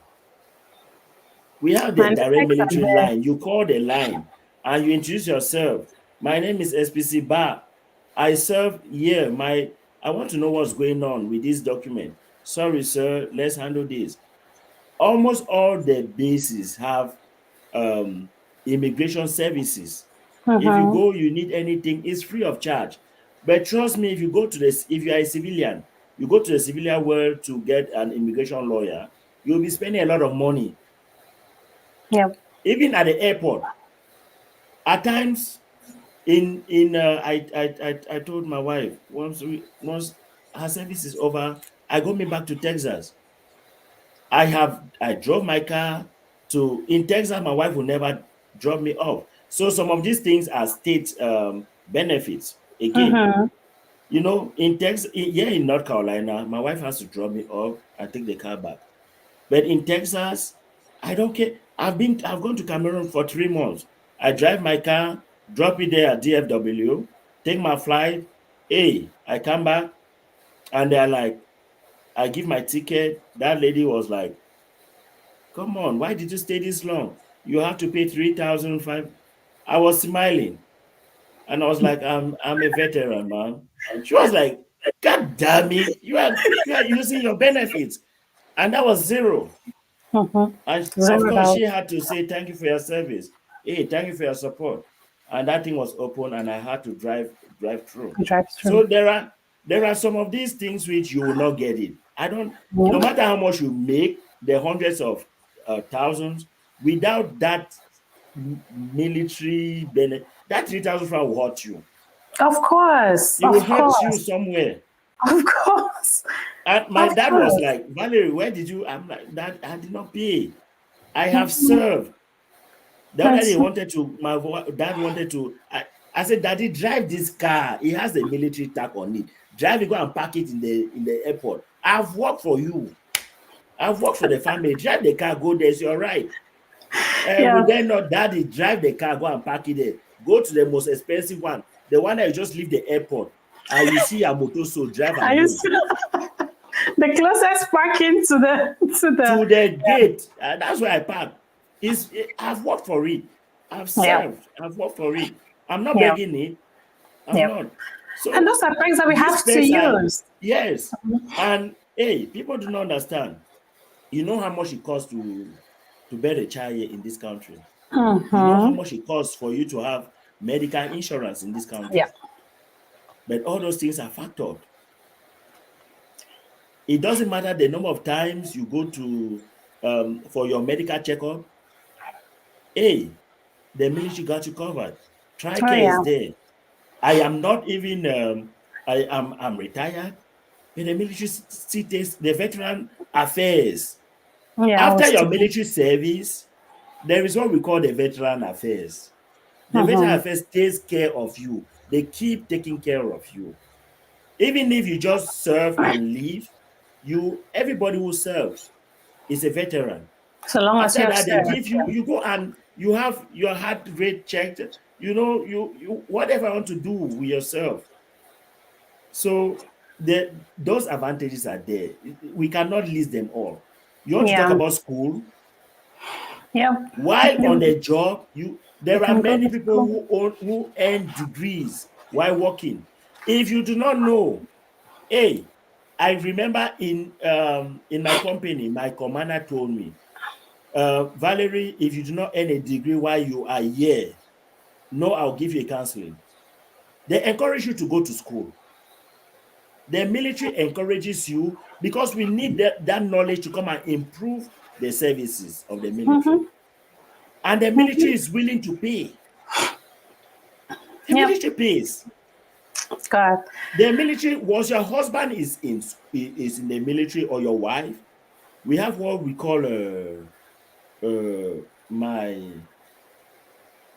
We have the And the direct perks are military there. line. You call the line and you introduce yourself. My name is SPC Bar. I serve here. I want to know what's going on with this document. Sorry, sir. Let's handle this. Almost all the bases have um, immigration services. If you Mm-hmm. go, you need anything, it's free of charge. But trust me, if you are a civilian, you go to the civilian world to get an immigration lawyer, you'll be spending a lot of money. Yep. Even at the airport, at times, I told my wife once her service is over, I go me back to Texas. I drove my car to in Texas. My wife will never drop me off. So some of these things are state benefits. Again, Mm-hmm. in Texas, here in North Carolina, my wife has to drop me off and take the car back. But in Texas, I don't care. I've gone to Cameroon for 3 months. I drive my car, drop it there at DFW, take my flight. Hey, I come back and they're like, I give my ticket. That lady was like, come on, why did you stay this long? You have to pay 3,005. I was smiling and I was like, I'm a veteran, man. She was like, God damn it, you are using your benefits. And that was zero. Mm-hmm. And of Zero course, she dollars. had to say, thank you for your service. Hey, thank you for your support. And that thing was open and I had to drive through. Drive through. So there are some of these things which you will not get it. I don't, no Yeah. matter how much you make, the hundreds of thousands, without that military benefit, that 3,000 franc will hurt you. Of course. It will Of hurt you course. somewhere. Of course. And my Of dad was course. like, Valerie, where did you? I'm like, Dad, I did not pay. I have Mhm. served. The other day, That's dad wanted to. I said, Daddy, drive this car. It has a military tag on it. Drive it, go and park it in the airport. I've worked for you. I've worked for the family. Drive the car, go there. It's all right. yeah. We then not, Daddy, drive the car, go and park it there. Go to the most expensive one, the one that you just leave the airport. And you see a motor, so drive I and used go the closest parking to the to the gate. That's where I park. I've worked for it. I've yeah. served. I've worked for it. I'm not Yeah. begging it. I'm Yeah. not. And So those are things that we these have to perks are use. yes. And hey, people do not understand. You know how much it costs to bear a child here in this country. You know how Mm-hmm. much it costs for you to have medical insurance in this Yeah. country. But all those things are factored. It doesn't matter the number of times you go to for your medical checkup. Hey, the military got you covered. Oh TRICARE yeah. is there. I am not even I'm retired, but the military still takes the veteran affairs. Yeah. I After was your too. military service, there is what we call the veteran affairs. The veteran Mm-hmm. affairs takes care of you. They keep taking care of you. Even if you just serve and leave, everybody who serves is a veteran. So long as you After have that, they served. give you go and you have your heart rate checked. You whatever you want to do with yourself. So those advantages are there. We cannot list them all. You want to talk Yeah. about school? Yeah. While on You, the job, you there are can go many to people school. who earn degrees while working. If you do not know, hey, I remember in my company, my commander told me, Valerie, if you do not earn a degree while you are here, no, I'll give you a counseling. They encourage you to go to school. The military encourages you because we need that knowledge to come and improve the services of the military. Mm-hmm. And the Mm-hmm. military is willing to pay. The Yep. military pays. God. The military, was your husband is in the military or your wife, we have what we call my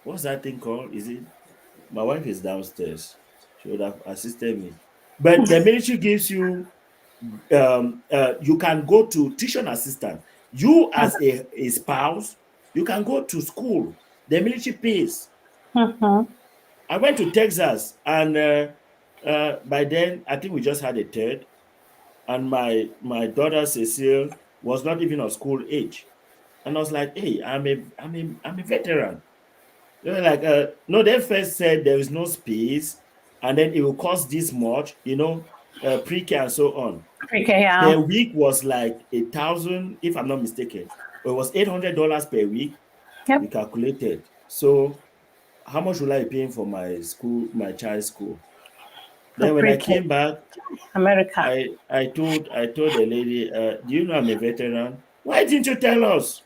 what's that thing called? Is it my wife is downstairs? She would have assisted me. But the military gives you you can go to tuition assistant. You as a spouse, you can go to school. The military pays. Mm-hmm. I went to Texas and by then I think we just had a third, and my daughter Cecile was not even of school age. And I was like, hey, I'm a veteran. They were like, no, they first said there is no space, and then it will cost this much, pre-K and so on. Okay. Yeah. Per week was like 1,000, if I'm not mistaken. It was $800 per week. We Yep. calculated. So how much will I be paying for my school, my child's school? For Then when I pre-K. came back, America. I told the lady, do you know I'm a veteran? Why didn't you tell us?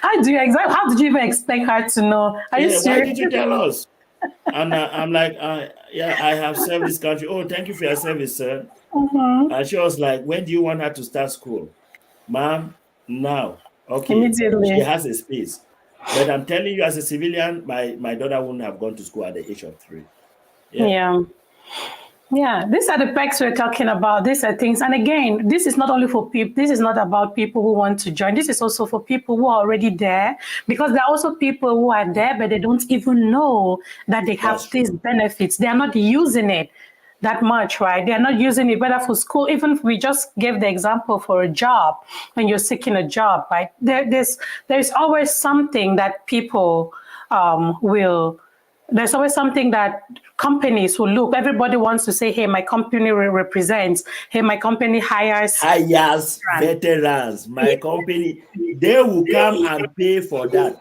How did you even expect her to know? Are you Yeah, why serious? did you tell us? And I'm like, yeah, I have served this country. Oh, thank you for your service, sir. Mm-hmm. And she was like, when do you want her to start school? Ma'am, Now, okay, she Immediately. has a space. But I'm telling you, as a civilian, my daughter wouldn't have gone to school at the age of 3. Yeah. Yeah. Yeah, these are the perks we're talking about. These are things. And again, this is not only for people, this is not about people who want to join. This is also for people who are already there, because there are also people who are there, but they don't even know that they have That's these true. benefits. They are not using it that much, right? They're not using it whether for school. Even if we just gave the example for a job, when you're seeking a job, right? There's always something that people will there's always something that companies will look. Everybody wants to say, hey, my company represents, hey, my company hires. Hires veterans. My company, they will come and pay for that.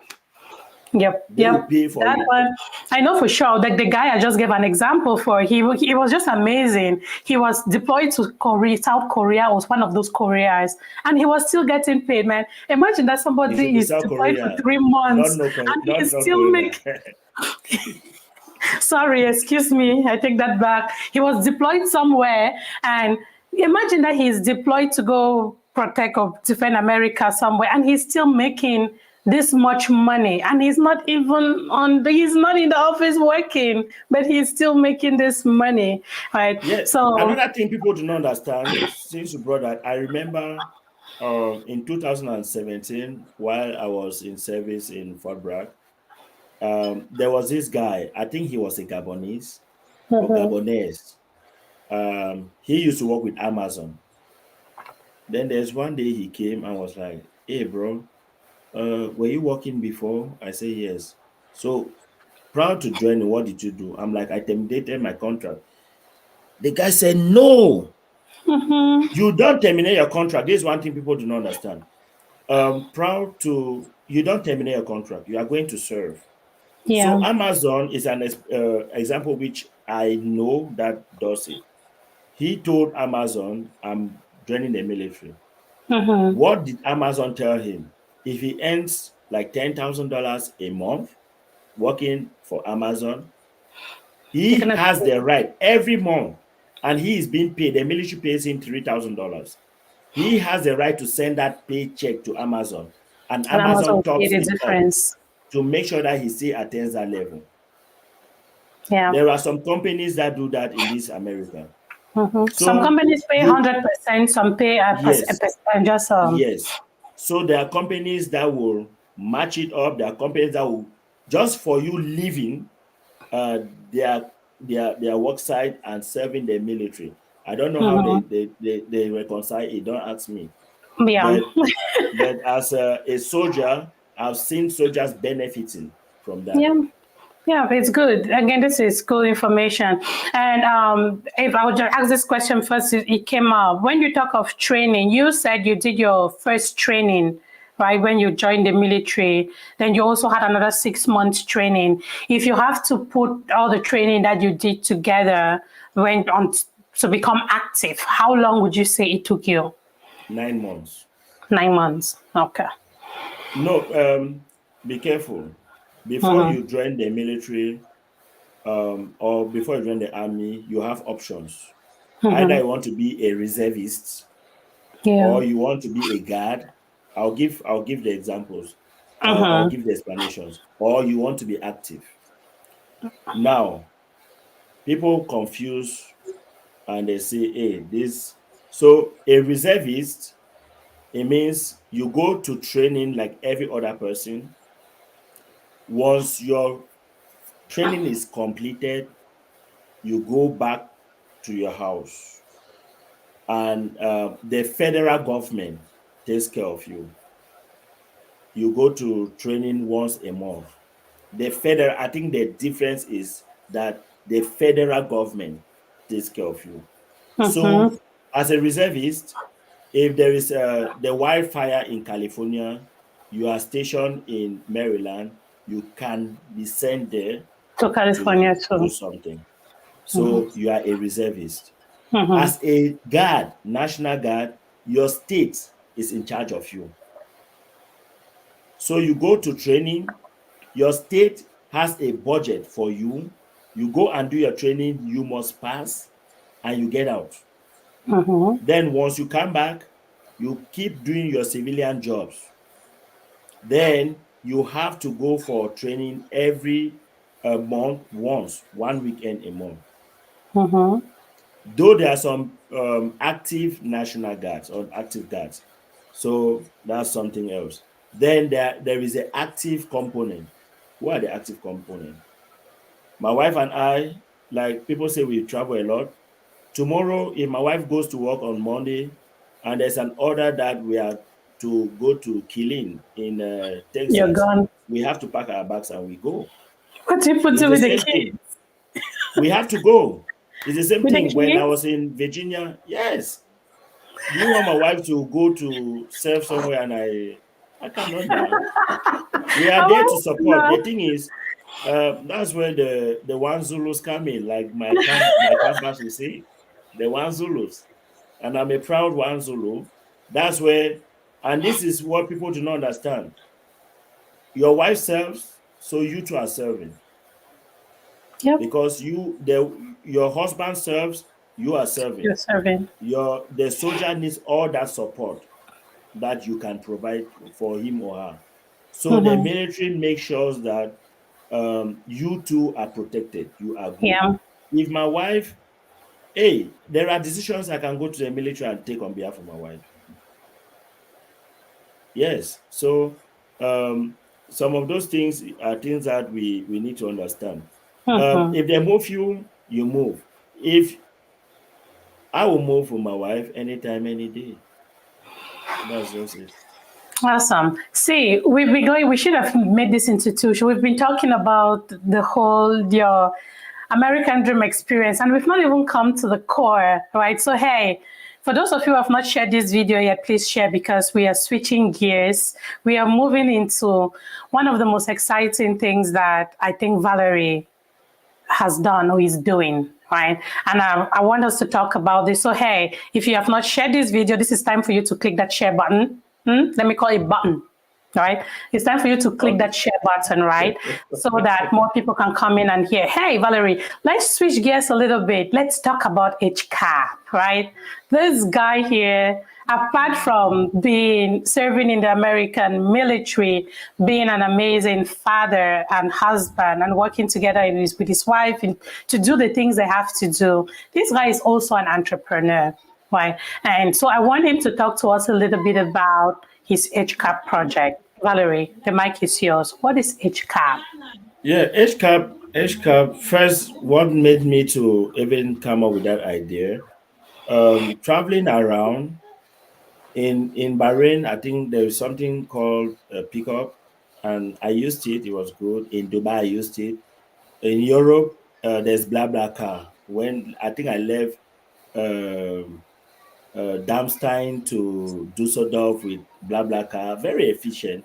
Yep, They will yep. pay for That it. one, I know for sure that the guy I just gave an example for, he was just amazing. He was deployed to Korea, South Korea was one of those Koreas, and he was still getting paid, man. Imagine that somebody In is South deployed for Korea, 3 months and he not is North still Korea. making. Sorry, excuse me. I take that back. He was deployed somewhere, and imagine that he's deployed to go protect or defend America somewhere, and he's still making this much money, and he's not even he's not in the office working, but he's still making this money, right? Yeah. So, Another thing people do not understand, since you brought that, I remember in 2017, while I was in service in Fort Bragg, there was this guy. I think he was a Gabonese or mhm. Gabonese. He used to work with Amazon. Then there's one day he came and was like, "Hey, bro, were you working before?" I say yes. So proud to join. What did you do? I'm like, I terminated my contract. The guy said, "No, you don't terminate your contract." This is one thing people do not understand. Proud to you don't terminate your contract. You are going to serve. So Yeah. Amazon is an example which I know that does it. He told Amazon, "I'm joining the military." What did Amazon tell him? If he earns like $10,000 a month working for Amazon, You're he gonna has the right every month, and he is being paid. The military pays him $3,000. He has the right to send that paycheck to Amazon, and and Amazon Amazon will pay tops the it up difference. to make sure that he still attains that level. Yeah. There are some companies that do that in this America. Some So companies pay you 100%, some pay a yes, percent, just yes. So there are companies that will match it up. There are companies that will just for you leaving uh, their their work site and serving the military. I don't know how they reconcile it. Don't ask me. yeah. But as a soldier, I've seen soldiers benefiting from that. Yeah. Yeah, it's good. Again, this is good information. And if I would just ask this question first, it came up. When you talk of training, you said you did your first training, right, when you joined the military. Then you also had another 6 months training. If you have to put all the training that you did together when on to become active, how long would you say it took you? 9 months. 9 months. Okay. No, be careful. Before Mm-hmm. you join the military, or before you join the army, you have options. Either Mm-hmm. you want to be a reservist Yeah. or you want to be a guard. I'll give the examples. I'll Mm-hmm. give the explanations. Or you want to be active. Now, people confuse and they say, "Hey, this." So a reservist, it means you go to training like every other person. Once your training is completed, you go back to your house, and the federal government takes care of you. You go to training once a month. I think the difference is that the federal government takes care of you. So, Mm-hmm. as a reservist, if there is the wildfire in California, you are stationed in Maryland, you can be sent there To to California do too. something. So you are a reservist. Mm-hmm. As a guard, National Guard, your state is in charge of you. So you go to training, your state has a budget for you. You go and do your training, you must pass, and you get out. Mm-hmm. Then once you come back, You keep doing your civilian jobs. Then you have to go for training every month, once, one weekend a month. Mm-hmm. Though there are some active national guards or active guards, so that's something else. Then there is an active component. Who are the active component? My wife and I, like people say, we travel a lot. Tomorrow, if my wife goes to work on Monday, and there's an order that we are to go to Killeen in You're Texas, gone. we have to pack our bags and we go. What do you put It's to the with the same thing. kids? We have to go. It's the same With the thing when I kids? was in Virginia. Yes. Do you want my wife to go to serve somewhere and I cannot now. We are I there to want to support. know. The thing is, that's where the one Zulus come in, like my campus will say, the one Zulus, and I'm a proud one Zulu. That's where, and this is what people do not understand. Your wife serves, so you two are serving Yep, because your husband serves, you are you're serving. serving. The soldier needs all that support that you can provide for him or her. So the Mm-hmm. military makes sure that you two are protected, you are good. Yeah. If my wife, hey, there are decisions I can go to the military and take on behalf of my wife. Yes. So some of those things are things that we need to understand. Mm-hmm. If they move you, you move. If I will move with my wife anytime, any day. That's just it. Awesome. See, we've been going, we should have made this into two. So we've been talking about the whole, your American dream experience, and we've not even come to the core, right? So, hey, for those of you who have not shared this video yet, please share because we are switching gears. We are moving into one of the most exciting things that I think Valerie has done or is doing, right? And I want us to talk about this. So, hey, if you have not shared this video, this is time for you to click that share button. Let me call it button, right? It's time for you to click Okay. that share button, right? So that more people can come in and hear, hey, Valerie, let's switch gears a little bit. Let's talk about HCAP, right? This guy here, apart from being serving in the American military, being an amazing father and husband and working together with his wife to do the things they have to do, this guy is also an entrepreneur, right? And so I want him to talk to us a little bit about his HCAP project. Valerie, the mic is yours. What is HCAP? Yeah, HCAP. First, what made me to even come up with that idea? Traveling around in Bahrain, I think there is something called a pickup, and I used it. It was good. In Dubai, I used it. In Europe, there's BlaBlaCar. When I think I left um, Darmstadt to Dusseldorf with BlaBlaCar, very efficient.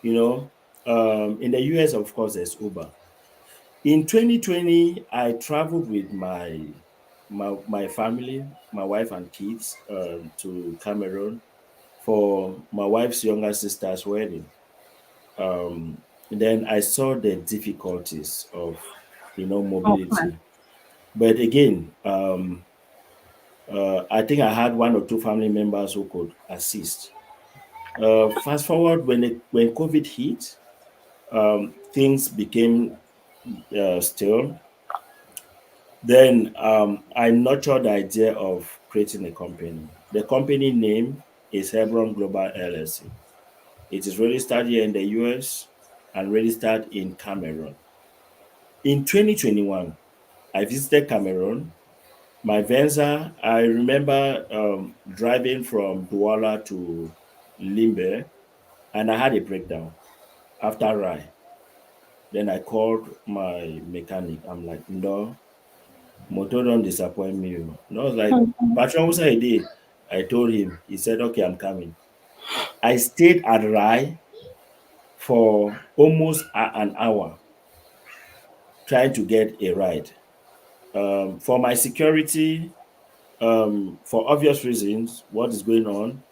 You know, in the US, of course, there's Uber. In 2020, I traveled with my family, my wife and kids, to Cameroon for my wife's younger sister's wedding. Then I saw the difficulties of Movement. mobility. But again, I think I had one or two family members who could assist. Fast forward when COVID hit, things became still. Then I nurtured the idea of creating a company. The company name is Hebron Global LLC. It is registered here in the US and registered in Cameroon. In 2021, I visited Cameroon. My Venza, I remember driving from Douala to Limbe and I had a breakdown after Rai. Then I called my mechanic. I'm like, no, motor don't disappoint me. Oh." And I was like, Patron, what's I did? I told him. He said, okay, I'm coming. I stayed at Rai for almost an hour trying to get a ride. For my security, for obvious reasons, what is going on,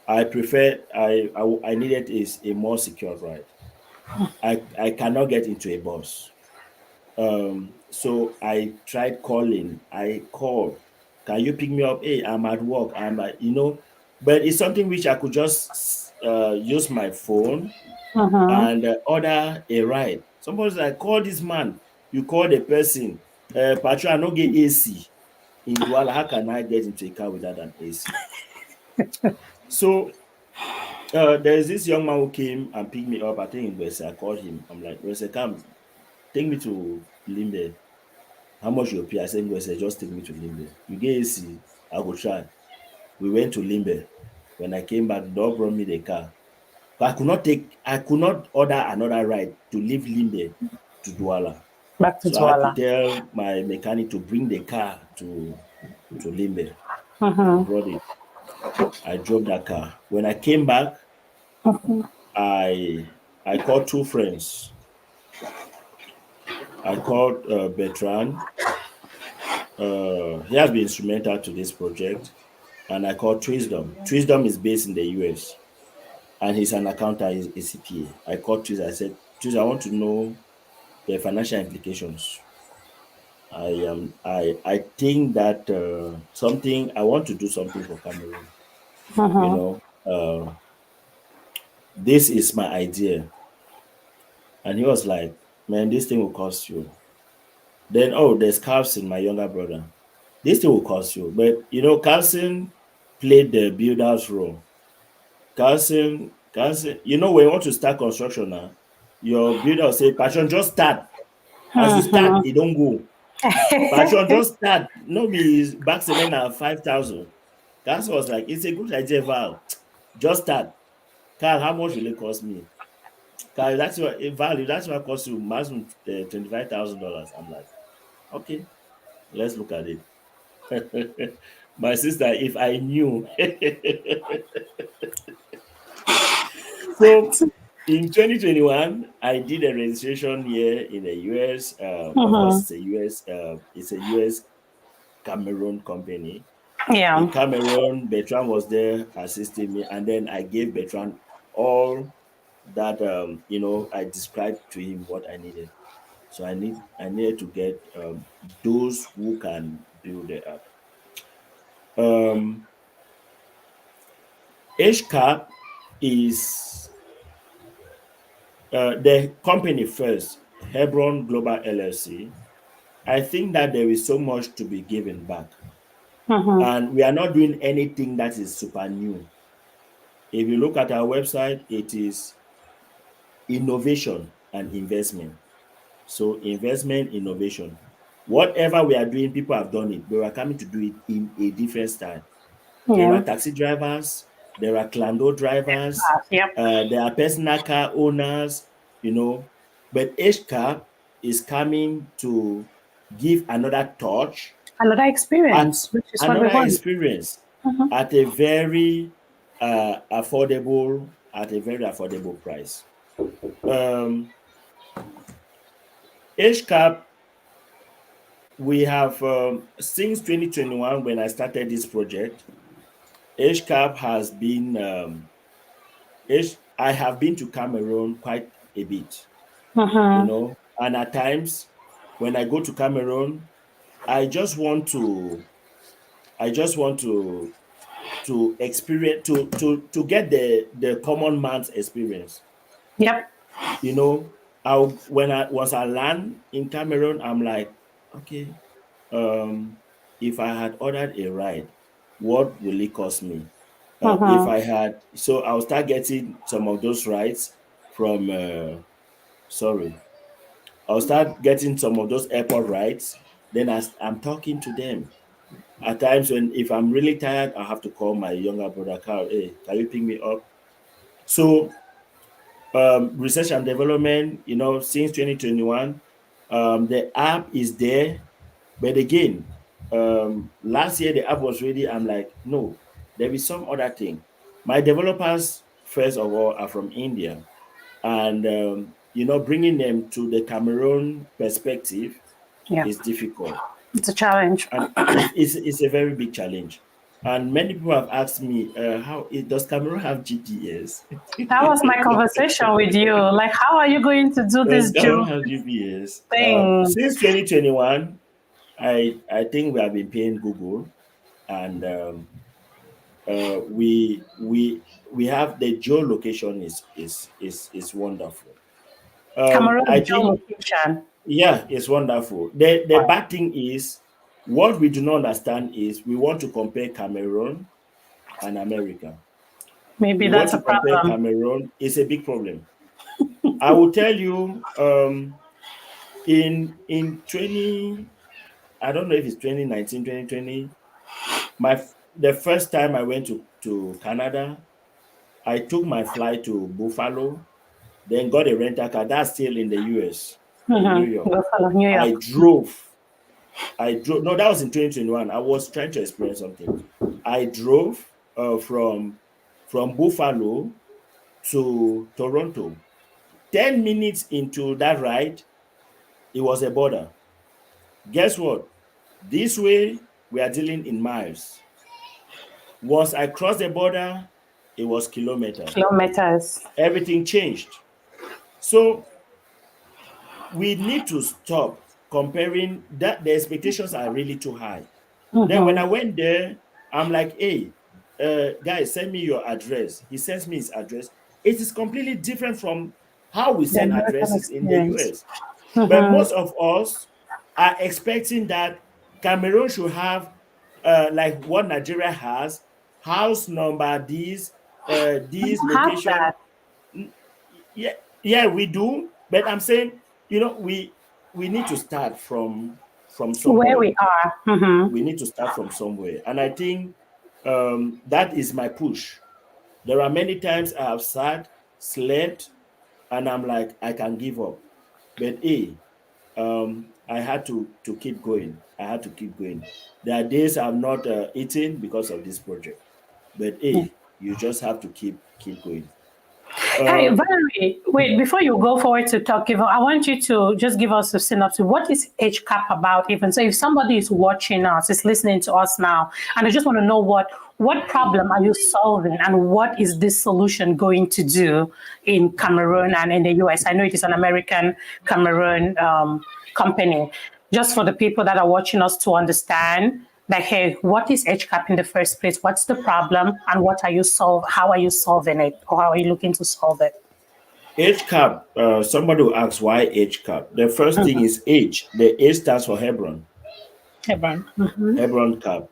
I prefer, I needed is a more secure ride. I cannot get into a bus. So I tried calling. I called. Can you pick me up? Hey, I'm at work. I'm at, but it's something which I could just use my phone Mm-hmm. and order a ride. Somebody's like, call this man. You call the person. Patrol, I no get AC in Douala. How can I get into a car without an AC? So there's this young man who came and picked me up. I think in West. I called him. I'm like, West, come, take me to Limbe. How much you pay? I said, West, just take me to Limbe. You get AC, I will try. We went to Limbe. When I came back, the dog brought me the car. But I could not order another ride to leave Limbe to Douala. Back to So I had to Douala. tell my mechanic to bring the car to Limbe. He Mm-hmm. brought it. I drove that car. When I came back, I called two friends. I called Bertrand. He has been instrumental to this project. And I called Twisdom. Twisdom is based in the US and he's an accountant, he's a CPA. I called Twisdom. I said, Twisdom, I want to know the financial implications. I think that something I want to do something for Cameroon. You Mm-hmm. know, this is my idea, and he was like, "Man, this thing will cost you." Then there's Carlson, my younger brother. This thing will cost you, but Carlson played the builder's role. Carlson, when you want to start construction now, your builder will say, "Passion, just start." As you start, Mm-hmm. it don't go. Patron just start. No be back cement na 5,000. Gas was like, it's a good idea, Val. Just start. Carl, how much will it cost me? Carl, that's what value. That's what cost you maximum $25,000. I'm like, okay, let's look at it. My sister, if I knew. So in 2021, I did a registration here in the US. Of course, Mm-hmm. it's a US Cameroon company. In Yeah. Cameroon, Bertrand was there assisting me, and then I gave Bertrand all that I described to him what I needed. So I needed to get those who can build the app. Um, HCAP is the company first, Hebron Global LLC. I think that there is so much to be given back, Mm-hmm. and we are not doing anything that is super new. If you look at our website, it is innovation and investment. So investment, innovation. Whatever we are doing, people have done it, but we are coming to do it in a different style. There are Yeah. taxi drivers, there are Clando drivers, Yep. there are personal car owners, but each car is coming to give another touch Another at experience, which is what we another want. experience Mm-hmm. at a very affordable price. Um, HCAP, we have since 2021 when I started this project, HCAP has been I have been to Cameroon quite a bit, Mm-hmm. and at times when I go to Cameroon, I just want to I just want to experience to get the common man's experience. Yep. You know, once I land in Cameroon, I'm like, okay, um, if I had ordered a ride, what will it cost me? If Mm-hmm. I had, so I'll start getting some of those rides from, sorry, I'll start getting some of those airport rides. Then as I'm talking to them, at times if I'm really tired, I have to call my younger brother, Carl. Hey, can you pick me up? So research and development, since 2021, the app is there. But again, last year the app was ready. I'm like, no, there is some other thing. My developers, first of all, are from India, and bringing them to the Cameroon perspective Yeah. is difficult, It's a challenge. and it's a very big challenge. And many people have asked me, does Cameroon have GPS? That was my conversation with you. Like, how are you going to do Does this Cameroon June have GPS? thing? Since 2021, I think we have been paying Google, and We have the geolocation is wonderful. Cameroon I think, geolocation. yeah, it's wonderful. The bad thing is, what we do not understand is we want to compare Cameroon and America. Maybe We want that's a to compare problem. Cameroon. It's a big problem. I will tell you, in 20, I don't know if it's 2019, 2020. The first time I went to Canada, I took my flight to Buffalo, then got a rental car. That's still in the US, in New York. Buffalo, New I York. drove. No, that was in 2021. I was trying to experience something. I drove from Buffalo to Toronto. 10 minutes into that ride, it was a border. Guess what? This way, we are dealing in miles. Once I crossed the border, it was kilometer. Kilometers. Everything changed. So we need to stop comparing that. The expectations are really too high. Then when I went there, I'm like, hey, guys, send me your address. He sends me his address. It is completely different from how we The send American addresses in the experience. US. But most of us are expecting that Cameroon should have, like what Nigeria has, house number, We these don't have location. that. Yeah, yeah, we do. But I'm saying, we need to start from Where somewhere. we are. We need to start from somewhere. And I think that is my push. There are many times I have sat, slept, and I'm like, I can give up. But I had to keep going. I had to keep going. There are days I'm not eating because of this project. But you just have to keep going. Hey, Uh, Valerie, wait, before you go forward to talk, I want you to just give us a synopsis. What is HCAP about even? So if somebody is watching us, is listening to us now, and I just want to know what problem are you solving and what is this solution going to do in Cameroon and in the US? I know it is an American Cameroon company. Just for the people that are watching us to understand, like, hey, what is HCAP in the first place? What's the problem, and how are you solving it, or how are you looking to solve it? Age cap, somebody will ask why age cap. The first thing is age. The A stands for Hebron, Hebron. Hebron cap.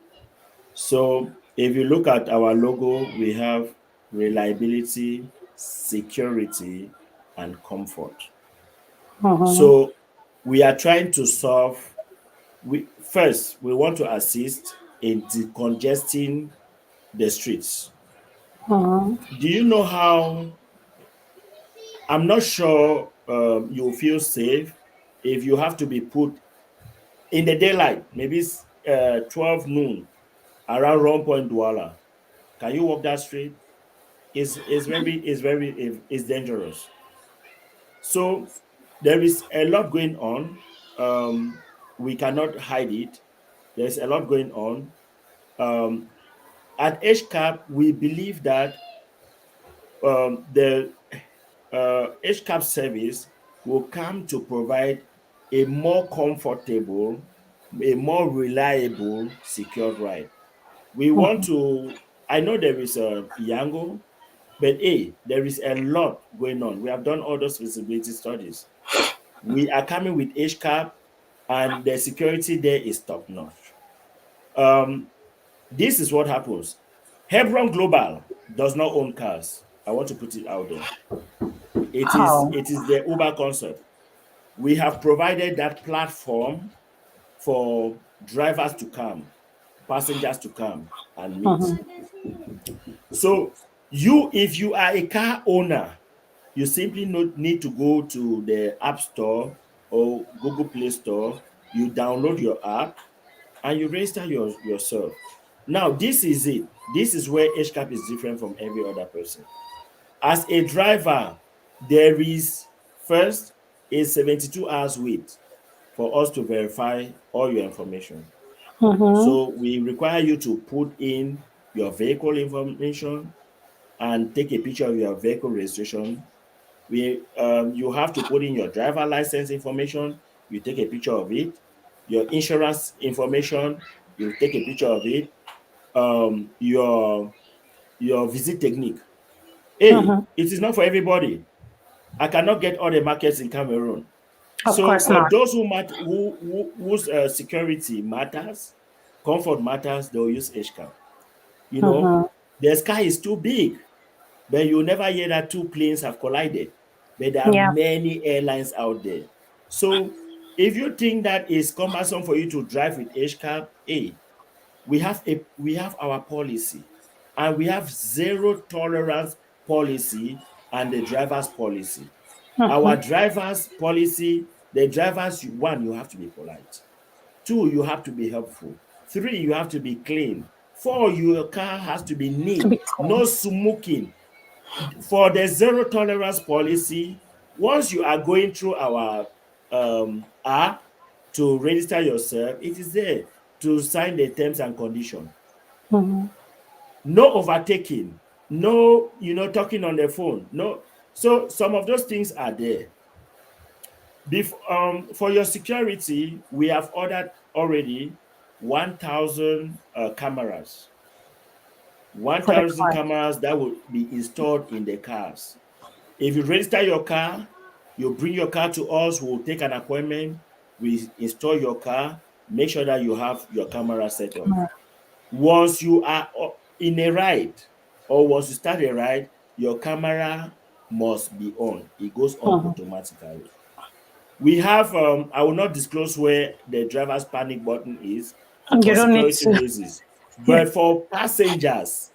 So if you look at our logo, we have reliability, security, and comfort. So we are trying to solve. We want to assist in decongesting the streets. Do you know how? I'm not sure you'll feel safe if you have to be put in the daylight, maybe it's 12 noon around Rome Point Douala. Can you walk that street? It's dangerous. So there is a lot going on. We cannot hide it. There's a lot going on. Um, at HCAP, we believe that the HCAP service will come to provide a more comfortable, a more reliable, secured ride. We want to, I know there is a Yango, but there is a lot going on. We have done all those feasibility studies. We are coming with HCAP, and the security there is top notch. Um, this is what happens. Hebron Global does not own cars. I want to put it out there. It is Oh. it is the Uber concept. We have provided that platform for drivers to come, passengers to come and meet. So if you are a car owner, you simply need to go to the App Store or Google Play Store. You download your app and you register yourself. Now, this is it. This is where HCAP is different from every other person. As a driver, there is first a 72 hours wait for us to verify all your information. So we require you to put in your vehicle information and take a picture of your vehicle registration. You have to put in your driver license information. You take a picture of it. Your insurance information. You take a picture of it. your visit technique. Hey, Mm-hmm. it is not for everybody. I cannot get all the markets in Cameroon. Of So course for not. those whose security matters, comfort matters, they'll use HCAP. You know, Mm-hmm. the sky is too big, but you never hear that two planes have collided. But there are Yeah. many airlines out there. So if you think that is cumbersome for you to drive with HCAP, hey, we have our policy, and we have zero tolerance policy and the driver's policy. Our Mm-hmm. driver's policy, the drivers, one, you have to be polite. Two, you have to be helpful. Three, you have to be clean. Four, your car has to be To neat, be no clean. smoking. For the zero tolerance policy, once you are going through our app to register yourself, it is there to sign the terms and condition. Mm-hmm. No overtaking, no, talking on the phone. No. So some of those things are there. For your security, we have ordered already 1,000 cameras. For the 1,000 car. cameras that will be installed in the cars. If you register your car, you bring your car to us, we'll take an appointment, we install your car, make sure that you have your camera set up. Once you are in a ride, or once you start a ride, your camera must be on. It goes on Mm-hmm. automatically. We have, I will not disclose where the driver's panic button is You for don't need security to. reasons, Yeah. but for passengers,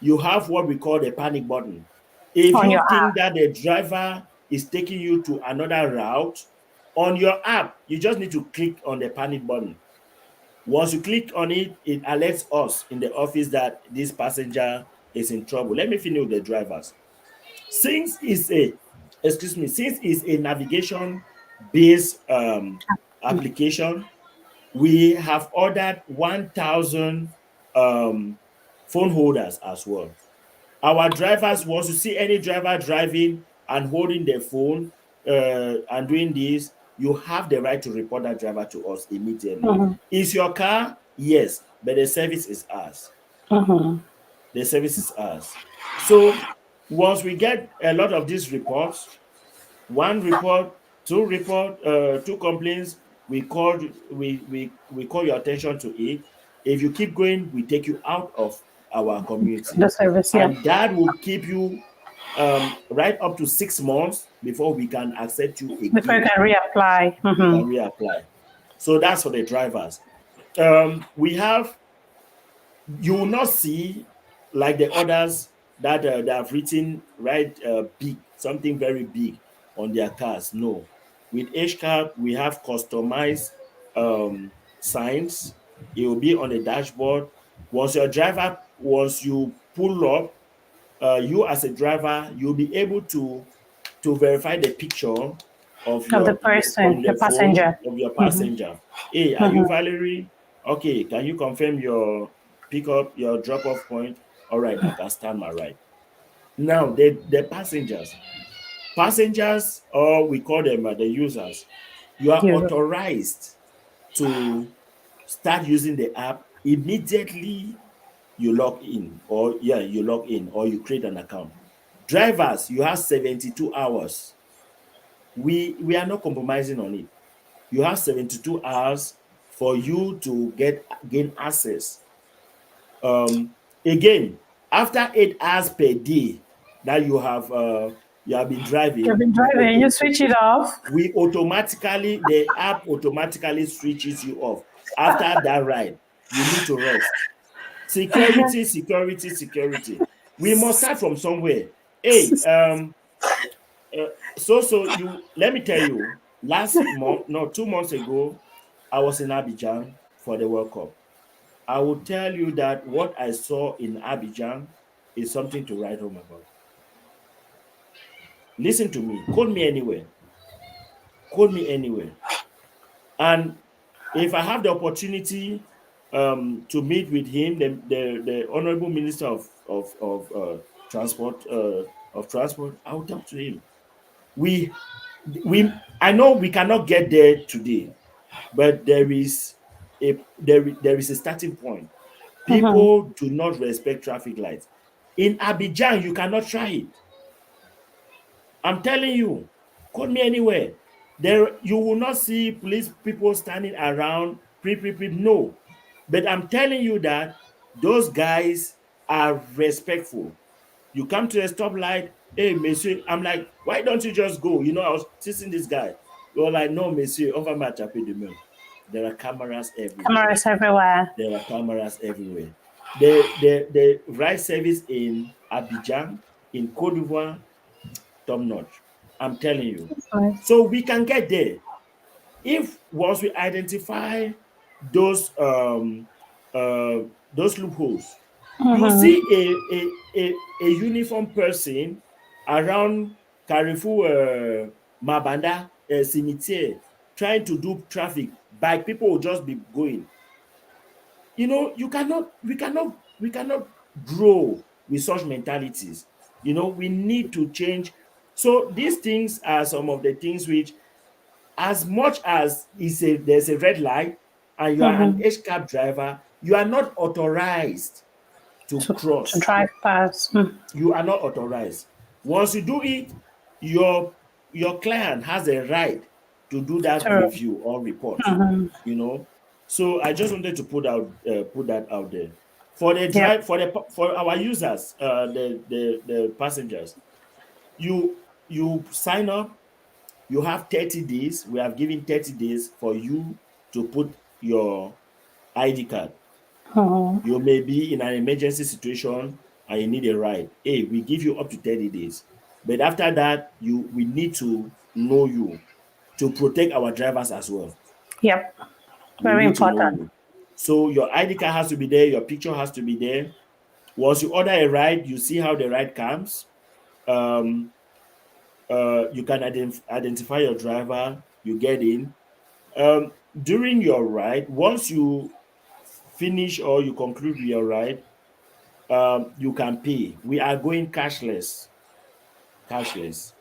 you have what we call the panic button. If On your you think app. that the driver is taking you to another route, on your app, you just need to click on the panic button. Once you click on it, it alerts us in the office that this passenger is in trouble. Let me finish with the drivers. Since it's a, excuse me, since it's a navigation based application, we have ordered 1,000 phone holders as well. Our drivers, once you see any driver driving and holding their phone and doing this, you have the right to report that driver to us immediately. Mm-hmm. Is your car? Yes, but the service is ours. Mm-hmm. The service is ours. So once we get a lot of these reports, one report, two complaints, we call your attention to it. If you keep going, we take you out of our community, The service, yeah. and that will keep you right up to 6 months before we can accept you Before you again. can reapply. You can Mm-hmm. reapply. So that's for the drivers. We have, you will not see like the others that have written right big, something very big on their cars. No, with HCAP we have customized signs. It will be on the dashboard. Once you pull up, you as a driver, you'll be able to verify the picture of Of the your from person, the the phone passenger. of your Mm-hmm. passenger. Hey, are you Mm-hmm. Valerie? Okay, can you confirm your pickup, your drop-off point? All right, I can start my ride. Now, the passengers, or we call them the users, you are You. authorized to start using the app immediately you log in, or yeah, you log in or you create an account. Drivers, you have 72 hours. We are not compromising on it. You have 72 hours for you to gain access. Again, after 8 hours per day that you have been You've driving, been driving, you switch it off. the app automatically switches you off. After that ride, you need to rest. Security, security, security. We must start from somewhere. Hey, uh, you let me tell you, last month, no, 2 months ago, I was in Abidjan for the World Cup. I will tell you that what I saw in Abidjan is something to write home about. Listen to me, call me anywhere. And if I have the opportunity to meet with him, the Honorable Minister Transport, I'll talk to him. We I know we cannot get there today, but there is a starting point. People do not respect traffic lights. In Abidjan, you cannot try it. I'm telling you, call me anywhere. There, you will not see police people standing around. No. But I'm telling you that those guys are respectful. You come to a stoplight, hey, monsieur. I'm like, why don't you just go? You know, I was teasing this guy. You're like, no, monsieur, over my tapis de main. There are cameras everywhere. Cameras everywhere. There are cameras everywhere. The ride service in Abidjan, in Cote d'Ivoire, top notch. I'm telling you. Nice. So we can get there if once we identify those those loopholes. You see a uniform person around Carrefour Mabanda Cimetière trying to do traffic, bike people will just be going. You know, we cannot grow with such mentalities. You know, we need to change. So these things are some of the things which, as much as there's a red light and you are an HCAP driver, you are not authorized to To cross. drive past. You are not authorized. Once you do it, your client has a right to do that True. review or report. You know, so I just wanted to put that out there for the Yep. drive for our users, the passengers. You sign up. You have 30 days. We have given 30 days for you to put your ID card. You may be in an emergency situation and you need a ride. Hey, we give you up to 30 days. But after that, we need to know you to protect our drivers as well. Yep. We Very need to know important. you. So your ID card has to be there, your picture has to be there. Once you order a ride, you see how the ride comes. You can identify your driver, you get in. During your ride, once you finish or you conclude with your ride, you can pay. We are going cashless. Cashless.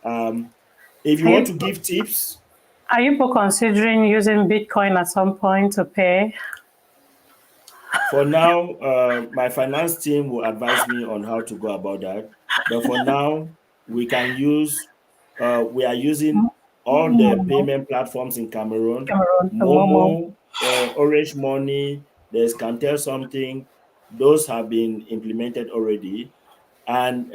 If you Are want to you, give tips, are you people considering using Bitcoin at some point to pay? for now, my finance team will advise me on how to go about that. But for now, we can use, we are using all the Momo. payment platforms in Cameroon, Cameroon. Momo. Momo, Orange Money, there's Cantel something. Those have been implemented already. And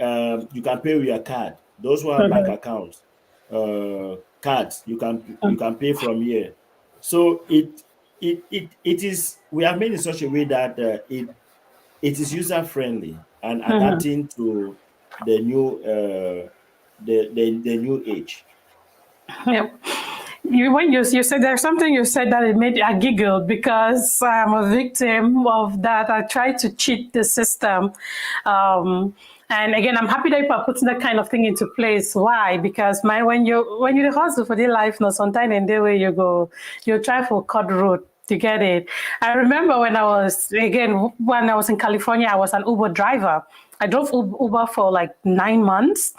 you can pay with your card. Those who have bank accounts, cards, you can pay from here. So it is, we have made in such a way that it is user friendly and adapting to the new the new age. Yep. You said there's something you said that it made I giggled because I'm a victim of that. I tried to cheat the system. And again, I'm happy that people are putting that kind of thing into place. Why? Because when you hustle for the life, no, sometimes in the way you go, you try for cut road to get it. I remember when I was in California, I was an Uber driver. I drove Uber for like 9 months,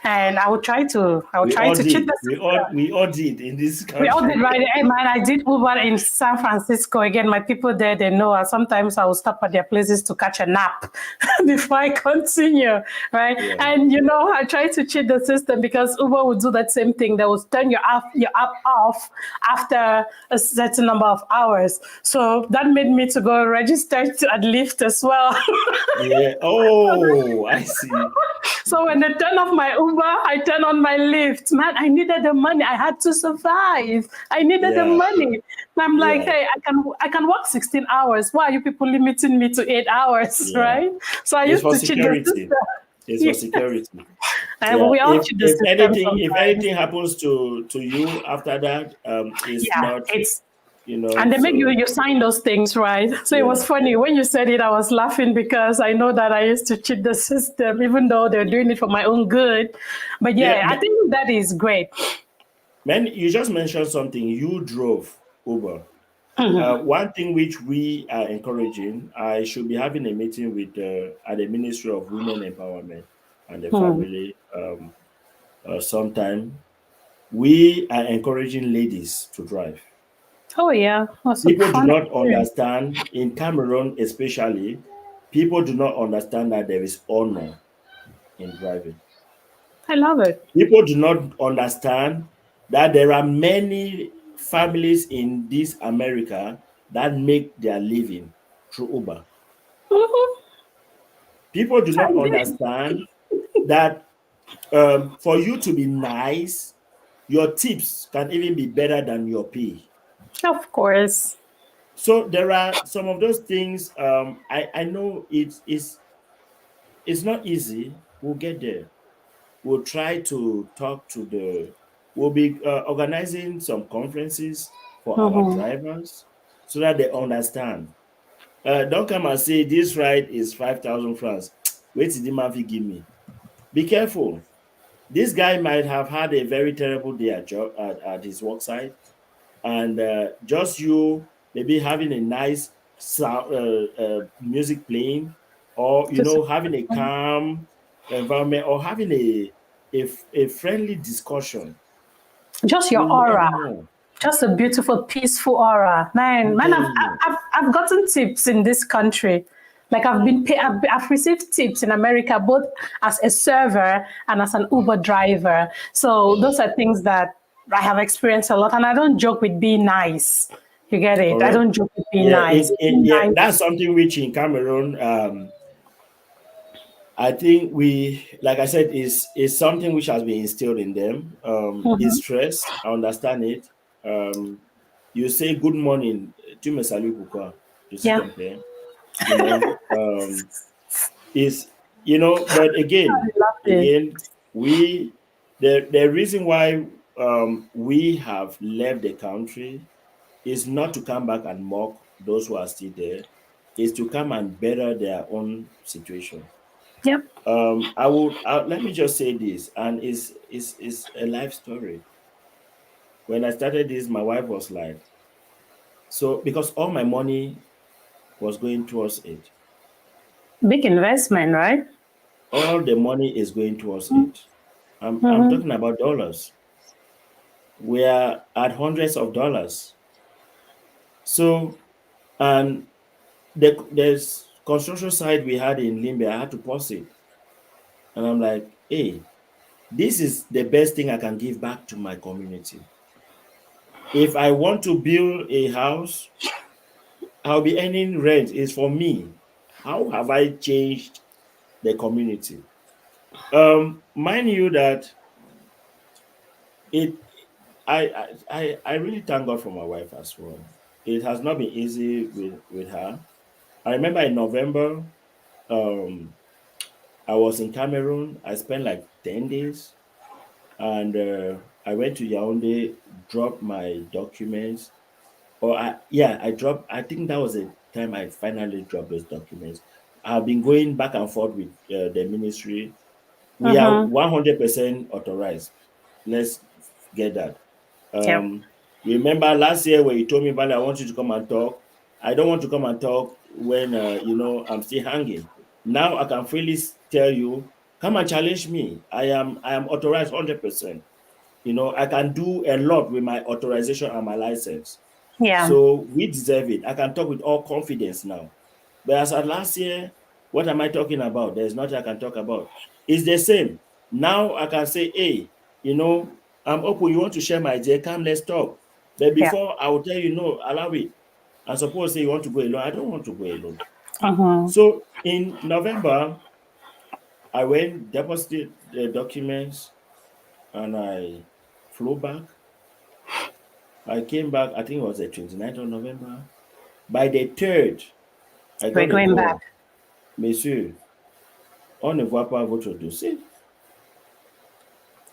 and I would We try all to cheat did. the system. We all did in this We all did country. right. Hey, man, I did Uber in San Francisco. Again, my people there, they know. Sometimes I will stop at their places to catch a nap before I continue, right? Yeah. And, I try to cheat the system because Uber would do that same thing. They will turn your app off after a certain number of hours. So that made me to go register to at Lyft as well. Yeah. Oh, I see. So when I turn off my Uber, I turn on my Lyft. Man, I needed the money. I had to survive. I needed the Yeah. money. And I'm like, Yeah. hey, I can work 16 hours. Why are you people limiting me to 8 hours, Yeah. right? So I It's used for to cheat the security. system. It's for Yeah. security. And Yeah. we all cheat the system If sometimes. anything happens to you after that, it's Yeah, not, it's you know. and they make you So you sign those things, right? So it was yeah. funny when you said it. I was laughing because I know that I used to cheat the system, even though they're doing it for my own good. But Yeah. yeah, I think that is great. Man, you just mentioned something. You drove Uber. One thing which we are encouraging, I should be having a meeting with at the Ministry of Women Empowerment and the Family sometime. We are encouraging ladies to drive. Oh yeah, that's a People do fun not experience. understand in Cameroon, especially. People do not understand that there is honor in driving. I love it. People do not understand that there are many families in this America that make their living through Uber. Mhm. People do I not did. understand that for you to be nice, your tips can even be better than your pay. Of course. So there are some of those things. I know it's not easy. We'll get there. We'll try to talk to the. We'll be organizing some conferences for our Mhm. drivers so that they understand. Don't come and say this ride is 5,000 francs. Wait till the man fit give me. Be careful. This guy might have had a very terrible day at his work site, and just you maybe having a nice sound, music playing, or Just, having a calm environment, or having a friendly discussion just your will mean aura. more. Just a beautiful, peaceful aura. I'm Man, telling you. I've gotten tips in this country. Like I've received tips in America, both as a server and as an Uber driver. So those are things that I have experienced a lot. And I don't joke with being nice. You get it? I Correct. don't joke with being Yeah, nice. Being yeah, nice. that's something which in Cameroon, I think like I said, is something which has been instilled in them. Is Mhm. stress. I understand it. You say good morning, tu me salues pourquoi? Je suis Yeah. ton père. You know, is but I again, love it. again, we the reason why we have left the country is not to come back and mock those who are still there, is to come and better their own situation. Yep. Let me just say this, and it's a life story. When I started this, my wife was like, so because all my money was going towards it, Big investment, right? all the money is going towards it. I'm Mm-hmm. talking about dollars. We are at hundreds of dollars. So, and there's construction site we had in Limbe, I had to pause it. And I'm like, hey, this is the best thing I can give back to my community. If I want to build a house, I'll be earning rent. It's for me. How have I changed the community? Mind you that it I really thank God for my wife as well. It has not been easy with her. I remember in November, um, I was in Cameroon. I spent like 10 days, and I went to Yaoundé, dropped my documents. I dropped. I think that was the time I finally dropped those documents. I've been going back and forth with the ministry. We are Mm-hmm. 100% authorized. Let's get that. Yep. Um, Remember last year when you told me, Valery, I want you to come and talk. I don't want to come and talk when I'm still hanging. Now I can freely tell you, come and challenge me. I am authorized 100%. I can do a lot with my authorization and my license. Yeah. So we deserve it. I can talk with all confidence now. But as at last year, what am I talking about? There's nothing I can talk about. It's the same. Now I can say, hey, I'm open. You want to share my idea? Come, let's talk. But Yeah. before I will tell you, no, allow it. And suppose say you want to go alone. I don't want to go alone. Mm-hmm. So in November, I went, deposited the documents, and I flew back. I came back, I think it was the 29th of November. By the 3rd, I We're got a going back. call. Monsieur, on ne voit pas votre dossier.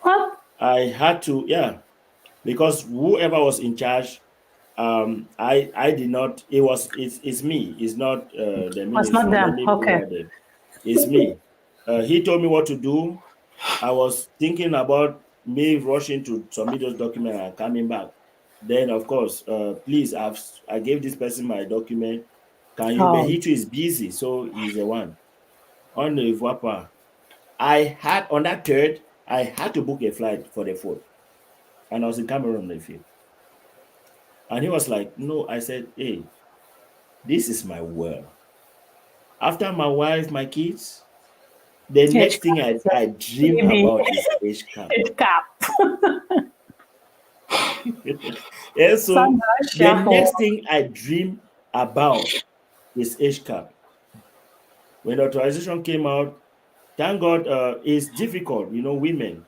Well, I had to, yeah, because whoever was in charge, I did not, it's me, it's not the it's not ministry. Let them. me put Okay. that there. It's me. He told me what to do. I was thinking about me rushing to submit those documents and coming back. Then, of course, please, I gave this person my document. Can you? But Oh, he too is busy, so he's the one. On the voie pas. I had on that 3rd, I had to book a flight for the 4th, and I was in Cameroon on the 5th. And he was like, "No," I said, "Hey, this is my world. After my wife, my kids, the Age next thing cap. I dream Baby, about is age cap. age cap. And so Sandra, the shuffle. next thing I dream about is age cap. When authorization came out, thank God, it's difficult. Women,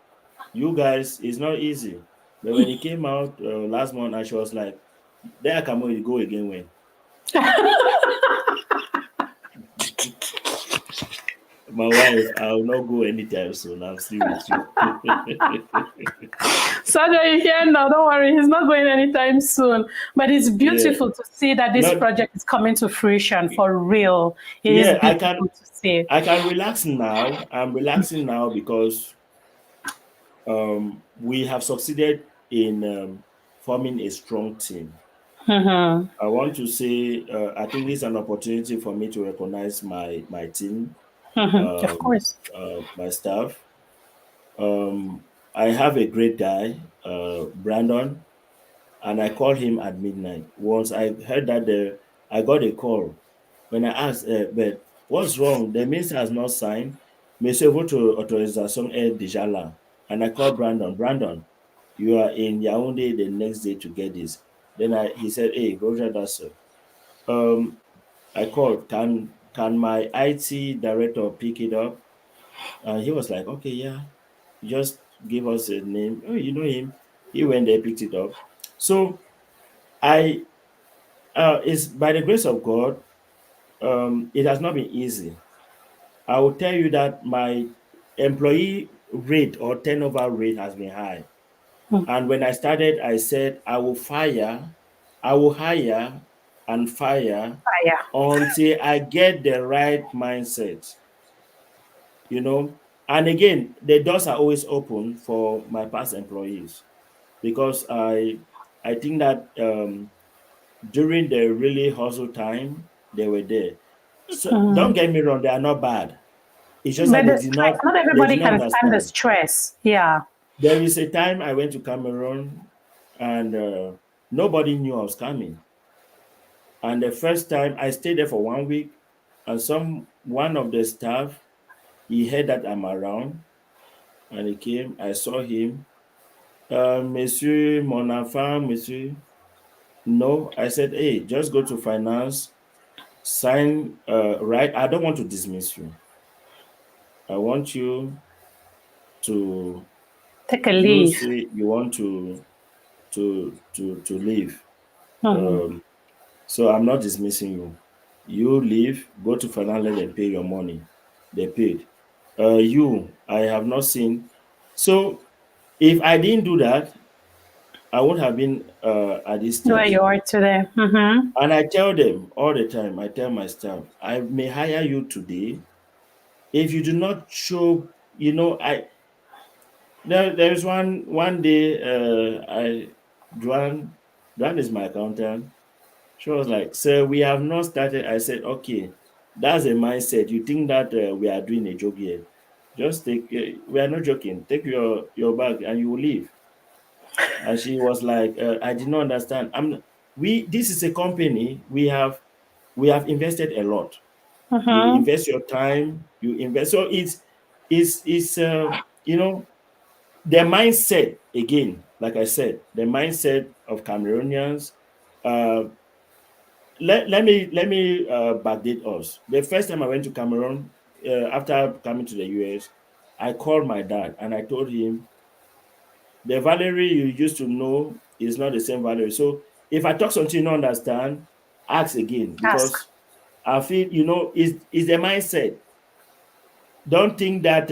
you guys, it's not easy. But when it came out last month, and she was like, "There, come on, you go again when." My wife, I will not go anytime soon. I'm still with you. Sandra, you hear now? Don't worry, he's not going anytime soon. But it's Yeah. beautiful to see that this Not project is coming to fruition for real. It is yeah, beautiful to see. I can relax now. I'm relaxing now because we have succeeded in forming a strong team. Mm-hmm. I want to say I think this is an opportunity for me to recognize my team, Mm-hmm. Of course. my staff. Um, I have a great guy, Brandon, and I called him at midnight. Once I heard that I got a call. When I asked, but what's wrong? The minister has not signed. Monsieur, votre autorisation est déjà là. And I called Brandon. Brandon, you are in Yaoundé the next day to get this. Then he said, hey, Roger, that's um I called, can my IT director pick it up? And he was like, okay, yeah, just give us a name. Oh, you know him. He went there, picked it up. So I it's by the grace of God, it has not been easy. I will tell you that my employee rate or turnover rate has been high. Mm. And when I started, I said I will hire and fire Fire. until I get the right mindset. you know. And again, the doors are always open for my past employees because I think that during the really hustle time, they were there. So don't Mm. get me wrong, they are not bad. It's just that But the stress, not they everybody did not can stand the understand. stress. Yeah. There is a time I went to Cameroon and nobody knew I was coming. And the first time I stayed there for 1 week, and one of the staff, he heard that I'm around and he came. I saw him. Monsieur, mon enfant, monsieur. No, I said, hey, just go to finance, sign, right. I don't want to dismiss you. I want you to, Take a you leave. say you want to leave. Mm-hmm. Um, so I'm not dismissing you. You leave, go to finance, let them pay your money. They paid. I have not seen. So if I didn't do that, I would have been at this Where you stage. are today. Mm-hmm. And I tell them all the time, I tell my staff, I may hire you today. If you do not show, there's one day I Joan is my accountant. She was like, sir, we have not started. I said, okay, that's a mindset. You think that we are doing a joke here. Just we are not joking. Take your bag and you will leave. And she was like, I did not understand. This is a company, we have invested a lot. You Mm-hmm. invest your time, you invest. So it's the mindset again, like I said, the mindset of Cameroonians. Uh, let me backdate us. The first time I went to Cameroon, after coming to the US, I called my dad and I told him the Valery you used to know is not the same Valery. So if I talk something you don't understand, ask again Ask. because I feel is the mindset. Don't think that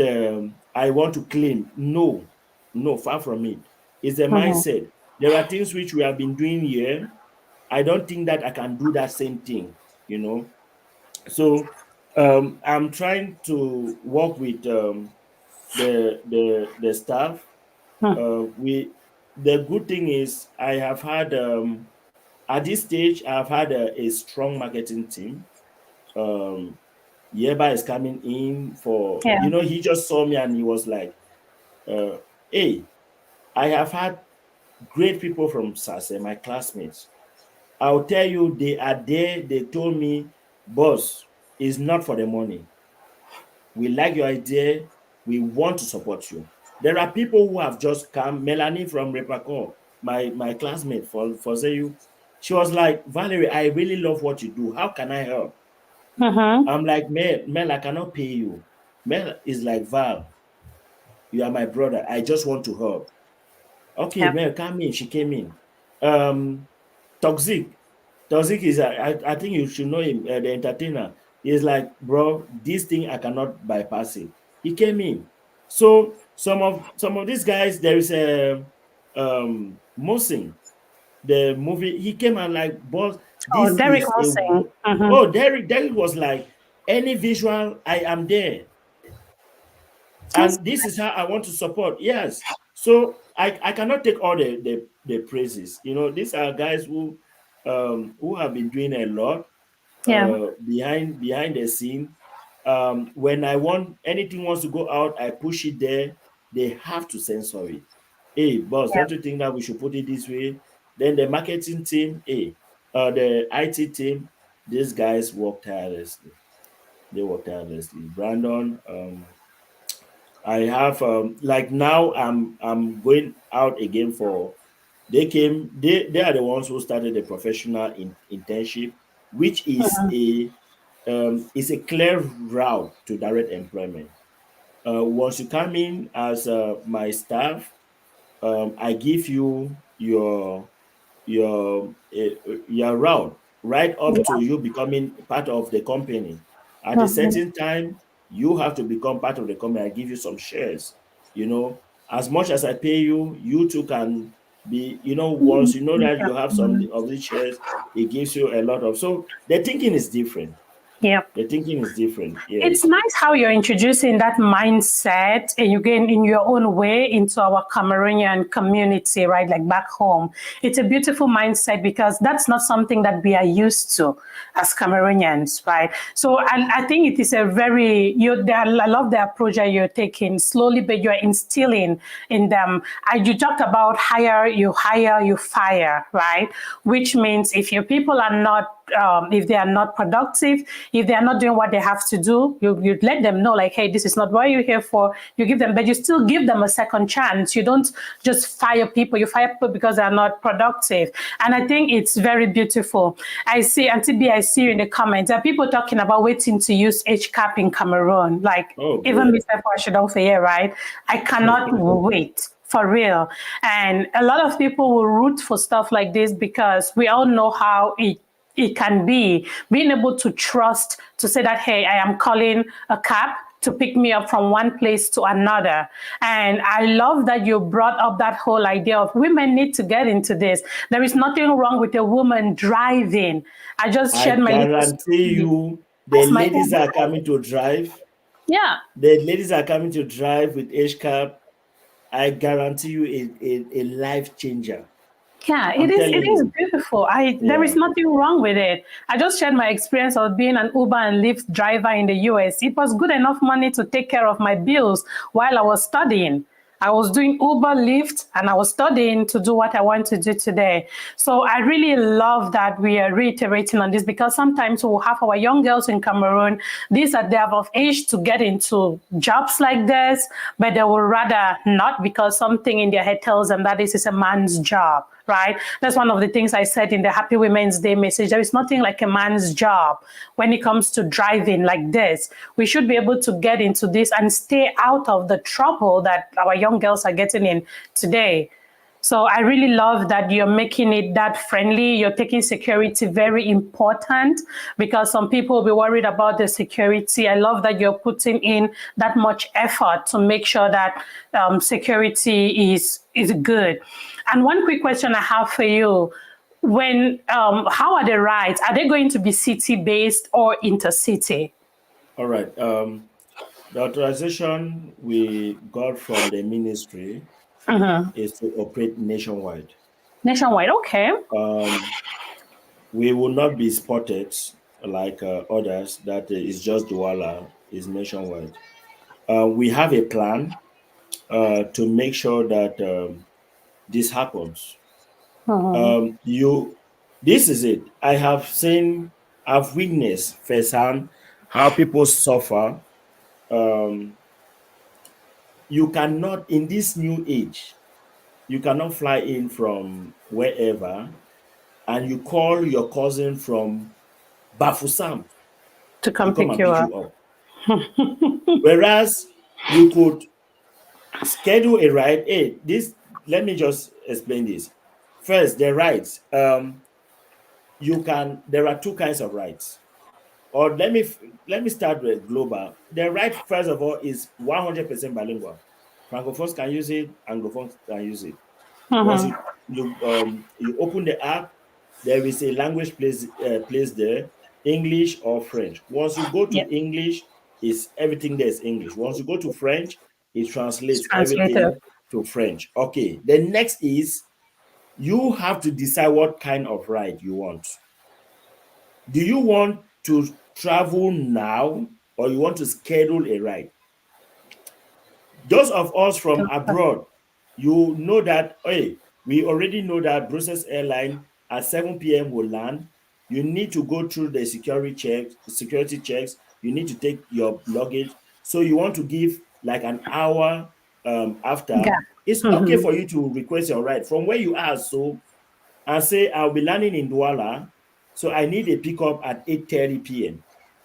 I want to claim. No, no, far from it. It's a Mm-hmm. mindset. There are things which we have been doing here. I don't think that I can do that same thing, you know. So I'm trying to work with the staff. We The good thing is I have had at this stage I've had a strong marketing team. Um, Yeba is coming in for, Yeah. he just saw me and he was like, uh, hey, I have had great people from SASE, my classmates. I'll tell you, they are there. They told me, boss, is not for the money. We like your idea. We want to support you. There are people who have just come. Melanie from Repacor, my classmate for you, she was like, Valerie, I really love what you do. How can I help? Mm-hmm. I'm like, Mel, I cannot pay you. Mel is like, Val, you are my brother. I just want to help. Okay, Yeah. Mel, come in. She came in. Um, Toxic. Toxic is, I think you should know him, the entertainer. He's like, bro, this thing I cannot bypass it. He came in. So some of these guys, there is a Mosin, the movie. He came and like, boss, Oh, this Derek is a Mussing. Mm-hmm. oh, Derek was like, any visual, I am there, That's and this is how I want to support. Yes. So I cannot take all the praises. These are guys who have been doing a lot yeah. behind the scene. When I want anything wants to go out, I push it there. They have to censor it. Hey, boss, Yeah. don't you think that we should put it this way? Then the marketing team, hey, the IT team, these guys work tirelessly. They work tirelessly. Brandon, I have like now I'm going out again for they are the ones who started the professional internship, which is a clear route to direct employment. Once you come in as my staff, I give you your route right up to Yeah. you becoming part of the company. At a Mm-hmm. certain time, you have to become part of the company. I give you some shares. As much as I pay you, you too can be. Once you know that you have some of these shares, it gives you a lot of. So the thinking is different. Yeah. The thinking is different. It's Yes. nice how you're introducing that mindset and you get in your own way into our Cameroonian community, right? Like back home. It's a beautiful mindset because that's not something that we are used to as Cameroonians, right? So I think it is a very, I love the approach that you're taking slowly, but you're instilling in them. You talked about hire, you fire, right? Which means if your people are not if they are not productive, if they are not doing what they have to do, you let them know, like, hey, this is not what you're here for. You give them, but you still give them a second chance. You don't just fire people. You fire people because they are not productive. And I think it's very beautiful. I see, Auntie B, I see you in the comments. There are people talking about waiting to use HCAP in Cameroon. Like, Oh, even great. Mr. Fashidon, right? I cannot wait for real. And a lot of people will root for stuff like this because we all know how it can be being able to trust to say that, hey, I am calling a cab to pick me up from one place to another. And I love that you brought up that whole idea of women need to get into this. There is nothing wrong with a woman driving. I just I shared my little guarantee story. you, the That's my ladies Uber. are coming to drive. Yeah. The ladies are coming to drive with HCAP. I guarantee you a life changer. Yeah, it I'm is. It telling is you. beautiful. There is Yeah. nothing wrong with it. I just shared my experience of being an Uber and Lyft driver in the US. It was good enough money to take care of my bills while I was studying. I was doing Uber, Lyft, and I was studying to do what I want to do today. So I really love that we are reiterating on this because sometimes we'll have our young girls in Cameroon. These are they are of age to get into jobs like this, but they will rather not because something in their head tells them that this is a man's job, right? That's one of the things I said in the Happy Women's Day message. There is nothing like a man's job when it comes to driving like this. We should be able to get into this and stay out of the trouble that our young girls are getting in today. So I really love that you're making it that friendly. You're taking security very important because some people will be worried about the security. I love that you're putting in that much effort to make sure that security is good. And one quick question I have for you: when how are the rides? Are they going to be city based or intercity? All right. The authorization we got from the ministry is to operate nationwide. Nationwide, okay. Um, we will not be spotted like others that is just Douala, is nationwide. We have a plan to make sure that this happens. Mhm. You, this is it. I've witnessed firsthand how people suffer. Um, you cannot, in this new age, you cannot fly in from wherever and you call your cousin from Bafusam To to come come pick and you pick up. you up. Whereas you could schedule a ride. Hey, this, let me just explain this. First, the rides. There are two kinds of rides. Or let me start with global. The right, first of all, is 100% bilingual. Francophones can use it, Anglophones can use it. Once Mm-hmm. you open the app, there is a language placed there, English or French. Once you go Yeah. to English, is everything there is English. Once you go to French, it It's translates translated. everything to French. Okay. The next is you have to decide what kind of ride you want. Do you want to travel now or you want to schedule a ride? Those of us from abroad, you know that, hey, we already know that Brussels airline at 7 p.m. will land. You need to go through the security checks. You need to take your luggage. So you want to give like an hour Yeah. after. It's okay Mm-hmm. for you to request your ride from where you are. So, and say, I'll be landing in Douala. So I need a pickup at 8:30 p.m.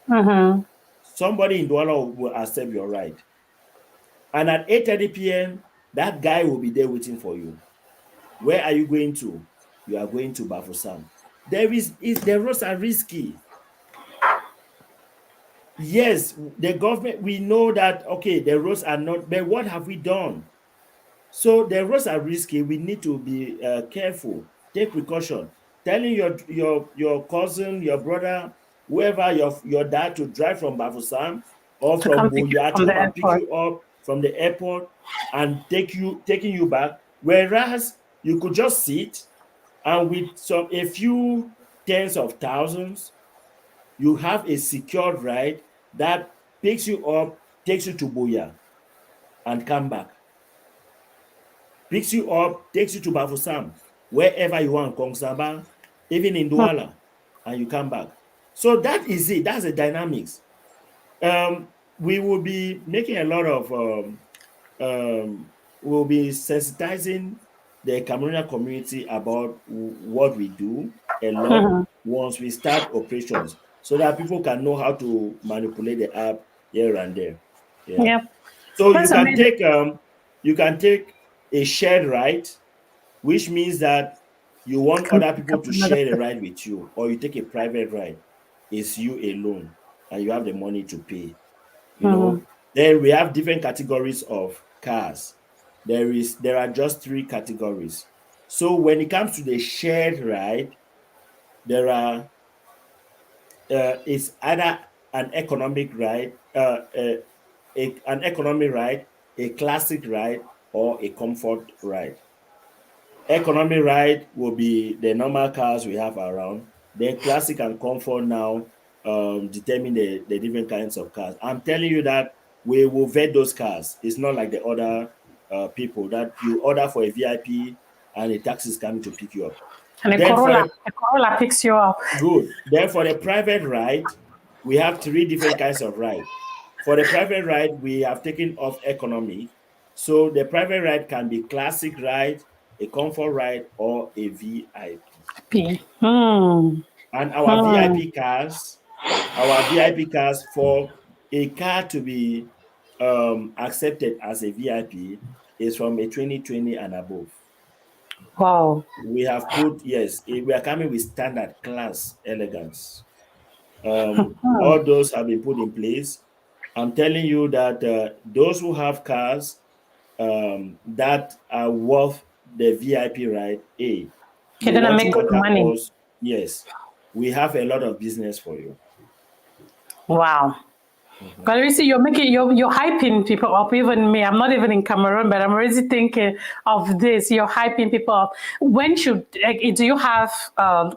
Mm-hmm. Somebody in Douala will accept your ride. And at 8:30 p.m., that guy will be there waiting for you. Where are you going to? You are going to Bafusam. The roads are risky. Yes, the government, we know that, okay, the roads are not, but what have we done? So the roads are risky. We need to be careful, take precaution. Telling your cousin, your brother, whoever, your dad to drive from Bafusam or To from come pick you Buya to from the come and pick airport. you up from the airport and taking you back. Whereas you could just sit and with a few tens of thousands, you have a secured ride that picks you up, takes you to Buya and come back. Picks you up, takes you to Bafusam, wherever you want, Kongsaba, even in Mm. Douala, and you come back. So that is it. That's the dynamics. We will be making a lot of, we'll be sensitizing the Cameroonian community about what we do a lot Mhm. once we start operations so that people can know how to manipulate the app here and there. Yeah. Yep. So That's amazing. you can take a shared ride, which means that you want Come other pick people up to another share the person. ride with you, or you take a private ride. It's you alone, and you have the money to pay. You Mhm. know. Then we have different categories of cars. There are just three categories. So when it comes to the shared ride, there are it's either an economic ride, an economic ride, a classic ride, or a comfort ride. Economy ride will be the normal cars we have around. Then classic and comfort now determine the different kinds of cars. I'm telling you that we will vet those cars. It's not like the other people that you order for a VIP and a taxi is coming to pick you up. And Then for the A Corolla picks you up. good. Then for the private ride, we have three different kinds of ride. For the private ride, we have taken off economic. So the private ride can be classic ride, a comfort ride, or a VIP. P. Hmm. And Hmm. our VIP cars for a car to be accepted as a VIP is from a 2020 and above. Wow. We have put, yes, we are coming with standard class elegance. Hmm. All those have been put in place. I'm telling you that those who have cars that are worth the VIP ride, hey, You're you gonna want to make good contact money. us? Yes, we have a lot of business for you. Wow. Mhm. But you see, you're hyping people up. Even me, I'm not even in Cameroon, but I'm already thinking of this. You're hyping people up. When should do you have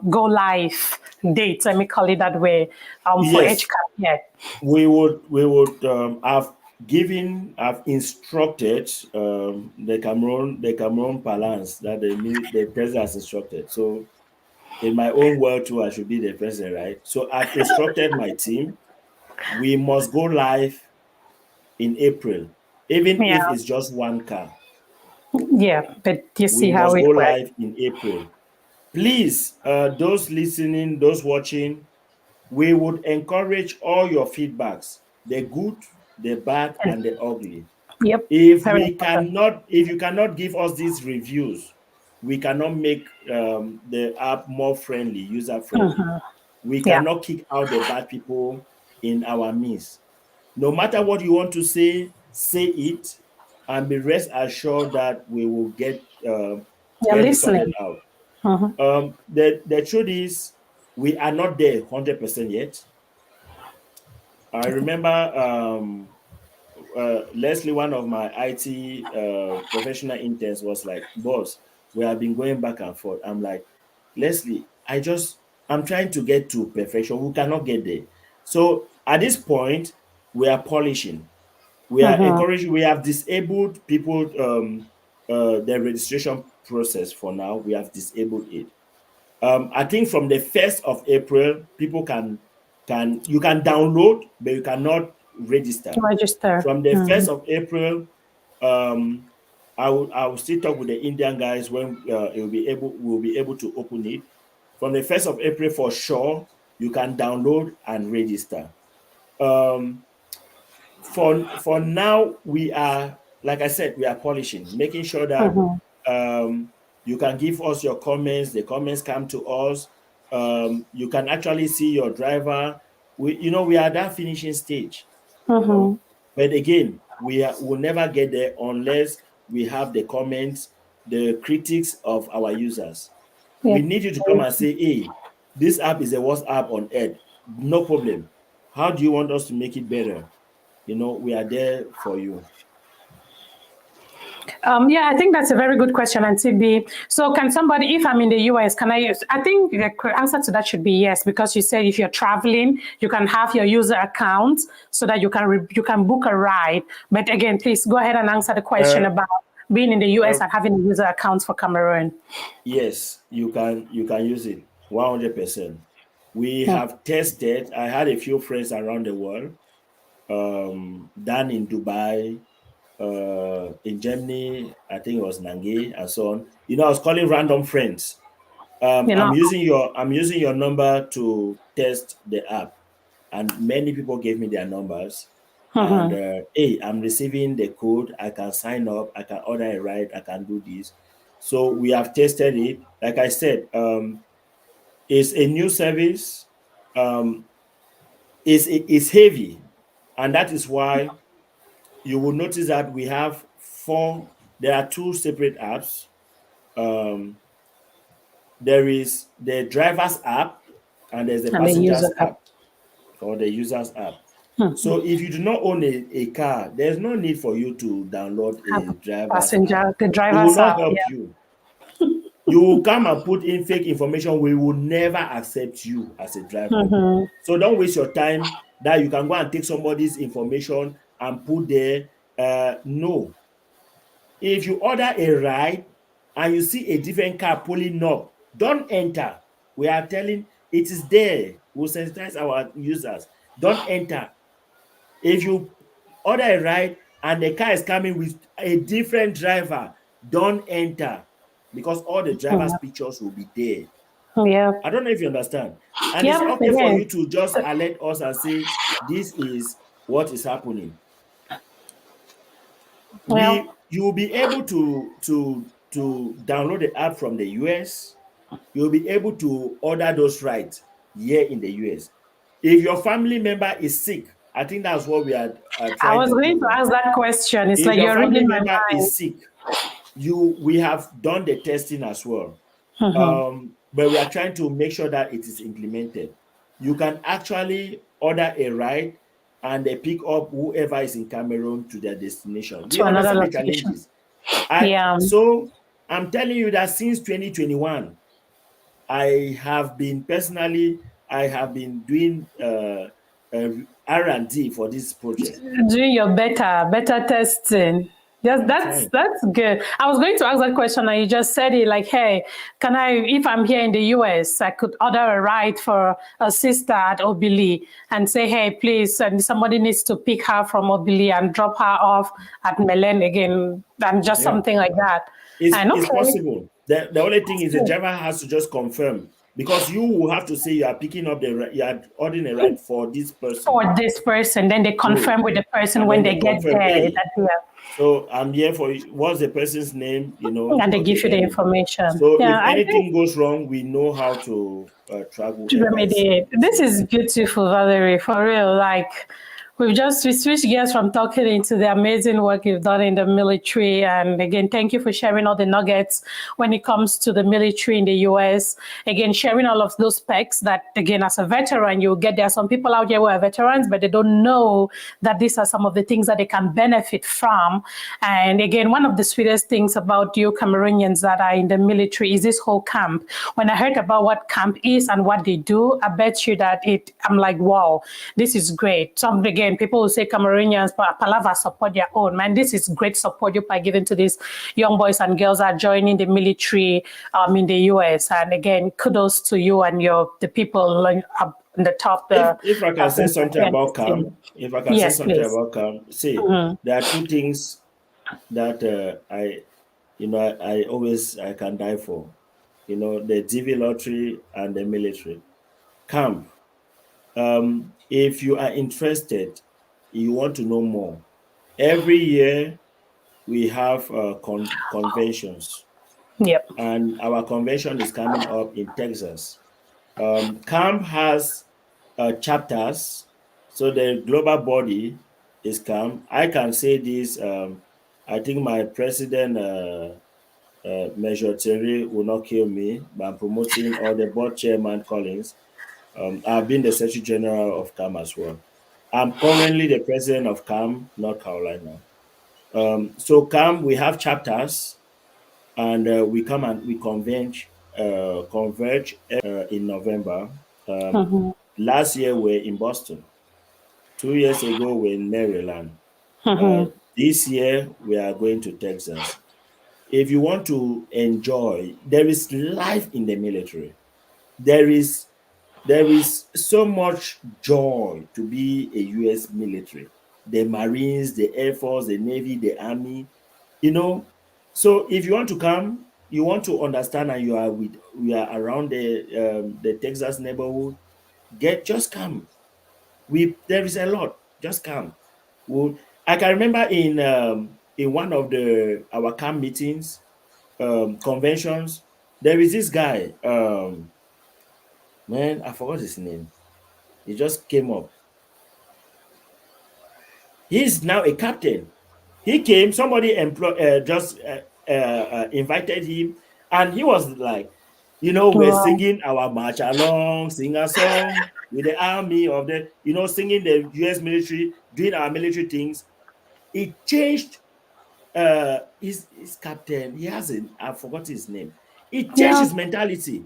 go live dates? Let me call it that way. For Yes, each car yet. we would have instructed the Cameroon balance that the president has instructed. So in my own world too, I should be the president, right? So I've instructed my team we must go live in April, even Yeah. if it's just one car. Yeah. But you We see how must it go works. live in April. Please, those listening, those watching, we would encourage all your feedbacks, the good, the bad, And and the ugly. yep. If Very we important. cannot, if you cannot give us these reviews, we cannot make the app more friendly, user friendly. We Yeah. cannot kick out the bad people in our midst. No matter what you want to say it, and be rest assured that we will You're get it sorted listening. out. Mhm. The truth is, we are not there 100% yet. I remember Leslie, one of my IT professional interns, was like, "Boss, we have been going back and forth." I'm like, "Leslie, I'm trying to get to perfection. We cannot get there." So at this point, we are polishing. We are Mhm. encouraging. We have disabled people the registration process for now. We have disabled it. I think from the 1st of April, people you can download, but you cannot register. Register. From the 1st of April, um, I will still talk with the Indian guys when we'll be able to open it. From the 1st of April, for sure, you can download and register. Um, for now, we are, like I said, we are polishing, making sure that Mhm. um, you can give us your comments. The comments come to us. You can actually see your driver. We are at that finishing stage. You know, Mhm. but again, will never get there unless we have the comments, the critics of our users. Yeah. We need you to come and say, "Hey, this app is the worst app on earth." No problem. How do you want us to make it better? We are there for you. Yeah, I think that's a very good question, and TB. So, can somebody, if I'm in the US, can I use? I think the answer to that should be yes, because you said if you're traveling, you can have your user account so that you can book a ride. But again, please go ahead and answer the question Uh, about being in the US uh, and having a user account for Cameroon. yes, you can use it 100%. We Hmm. have tested. I had a few friends around the world, done in Dubai, in Germany, I think it was Nangi and so on. I was calling random friends. You know. I'm using your number to test the app, and many people gave me their numbers. And Mhm. hey, I'm receiving the code. I can sign up. I can order a ride. I can do this. So we have tested it. Like I said, it's a new service. Um, it's heavy, and that is why you will notice that we have four. There are two separate apps. Um, there is the driver's app, and there's the And the user passenger's app. app, or the user's app. So if you do not own a car, there's no need for you to download Have a driver's app. passenger, the It will driver's not app. help Yeah. you. You will come and put in fake information. We will never accept you as a driver. So don't waste your time that you can go and take somebody's information and put there. No. If you order a ride and you see a different car pulling up, don't enter. We are telling it is there. We'll sensitize our users. Don't enter. If you order a ride and the car is coming with a different driver, don't enter, because all the driver's pictures will be there. Yeah. I don't know if you understand. And it's Yeah. okay for Again. you to just So alert us and say, this is what is happening. well, You will be able to download the app from the US. You'll be able to order those rides here in the US. If your family member is sick, I think that's what we are I trying was to going do to now. ask that question. It's If like your you're family reading my member mind. is sick, we have done the testing as well. Mhm. But we are trying to make sure that it is implemented. You can actually order a ride and they pick up whoever is in Cameroon to their destination. We To another understand the location. challenges. I Yeah. so I'm telling you that since 2021, I have been doing R&D for this project. Doing your better testing. Yes, I'm fine. that's good. I was going to ask that question, and you just said it like, "Hey, can I, if I'm here in the US, I could order a ride for a sister at Obili and say, hey, please, and somebody needs to pick her from Obili and drop her off at Melen again, and just Yeah, something like that." And it's okay, possible. The only thing that's is the good. driver has to just confirm, because you will have to say you are picking up you are ordering a ride for this person. For this person, then they Go. confirm with the person And when then they they get confirm, there hey, that they are, so I'm here for you. What's the person's name? and they Okay, give you the then. information. So Yeah, if I think anything goes wrong, we know how to travel to advice. remediate. This is beautiful, Valerie, for real. Like we switched gears from talking into the amazing work you've done in the military. And again, thank you for sharing all the nuggets when it comes to the military in the US. Again, sharing all of those specs that, again, as a veteran, you'll get there. Some people out there who are veterans, but they don't know that these are some of the things that they can benefit from. And again, one of the sweetest things about you Cameroonians that are in the military is this whole camp. When I heard about what camp is and what they do, I bet you that I'm like, wow, this is great. Some, again, people will say Cameroonians, but Palava support their own. Man, this is great support you are giving to these young boys and girls that are joining the military in the US. And again, kudos to you and the people up in the top. If I can say something about CAM, if I can say Yes, something please. about CAM, see, there are two things that I always I can die for. The TV lottery and the military. Camp. If you are interested, you want to know more. Every year we have conventions, Yep. and our convention is coming up in Texas. CAMP has chapters, so the global body is CAMP. I can say this. I think my president, Major Terry, will not kill me, but I'm promoting, or the board chairman Collins. I've been the Secretary General of CAM as well. I'm currently the president of CAM, North Carolina. So CAM, we have chapters, and we come and we converge in November. Last year we're in Boston. 2 years ago we're in Maryland. This year we are going to Texas. If you want to enjoy, there is life in the military. There is so much joy to be a US military. The Marines, the Air Force, the Navy, the Army, you know. So if you want to come, you want to understand, and we are around the Texas neighborhood, just come. There is a lot. Just come. I can remember in one of our camp meetings, conventions, there is this guy, man, I forgot his name. He just came up. He's now a captain. He came, somebody just invited him, and he was like, we're Wow. singing our march along, sing a song with the army of singing the US military, doing our military things. It changed his captain. He hasn't, I forgot his name. It changed Yeah. his mentality.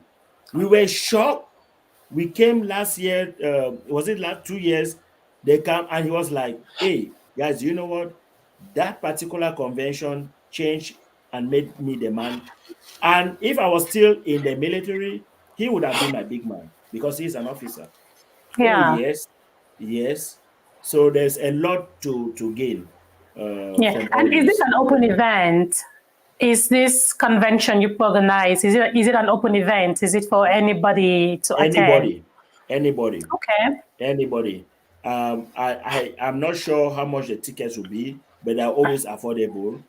We were shocked. We came last year, was it last 2 years? They come and he was like, hey, guys, you know what? That particular convention changed and made me the man. And if I was still in the military, he would have been my big man because he's an officer. Oh, Yeah. yes, yes. So there's a lot to gain Yeah. from all And is this this. an open event? Is this convention you organize? Is it an open event? Is it for anybody to attend? Anybody, anybody. Okay. Anybody. I'm not sure how much the tickets will be, but they're always affordable.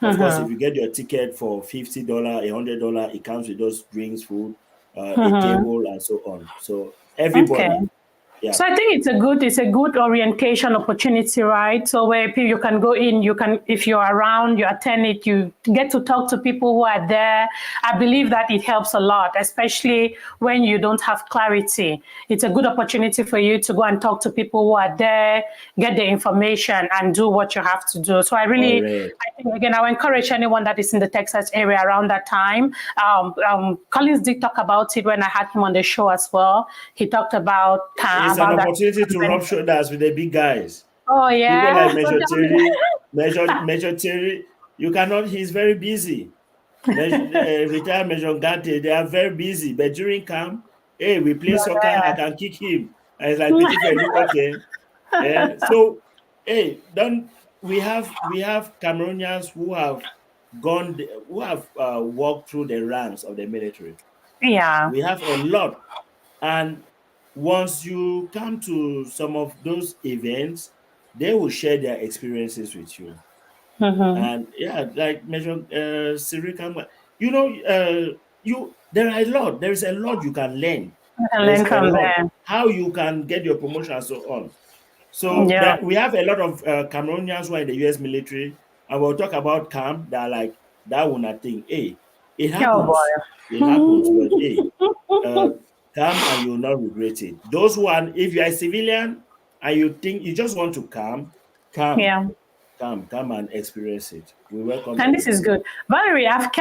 Of course, if you get your ticket for $50, $100, it comes with those drinks, food, a table, and so on. So Okay. everybody, yeah. So I think it's a good orientation opportunity, right? So where you can go in, you can, if you're around, you attend it, you get to talk to people who are there. I believe that it helps a lot, especially when you don't have clarity. It's a good opportunity for you to go and talk to people who are there, get the information, and do what you have to do. So Correct. I think again, I would encourage anyone that is in the Texas area around that time. Collins did talk about it when I had him on the show as well. He talked about It's an that opportunity to rub convention. shoulders with the big guys. Oh People like yeah. So Major tell me. Terry, Major Terry. You cannot. He's very busy. Retired Major Gante, they are very busy. But during camp, hey, we play soccer. I can kick him. And it's like pity for you. Okay. Yeah. So, hey, don't we have Cameroonians who have who have walked through the ranks of the military. Yeah. We have a lot, and once you come to some of those events, they will share their experiences with you. Mm-hmm. And yeah, like Major Cyril Kamba, there are a lot. There is a lot you can learn. You can There's learn a from lot there. how you can get your promotion and so on. So Yeah. that we have a lot of Cameroonians who are in the U.S. military, and we'll talk about camp that are like that one. I think, hey, it Oh happens. boy. It happens, but hey, uh, come and you will not regret it. Those who are, if you are a civilian and you think you just want to come, Yeah. come and experience it. We welcome And this is everybody. good. Valerie, I've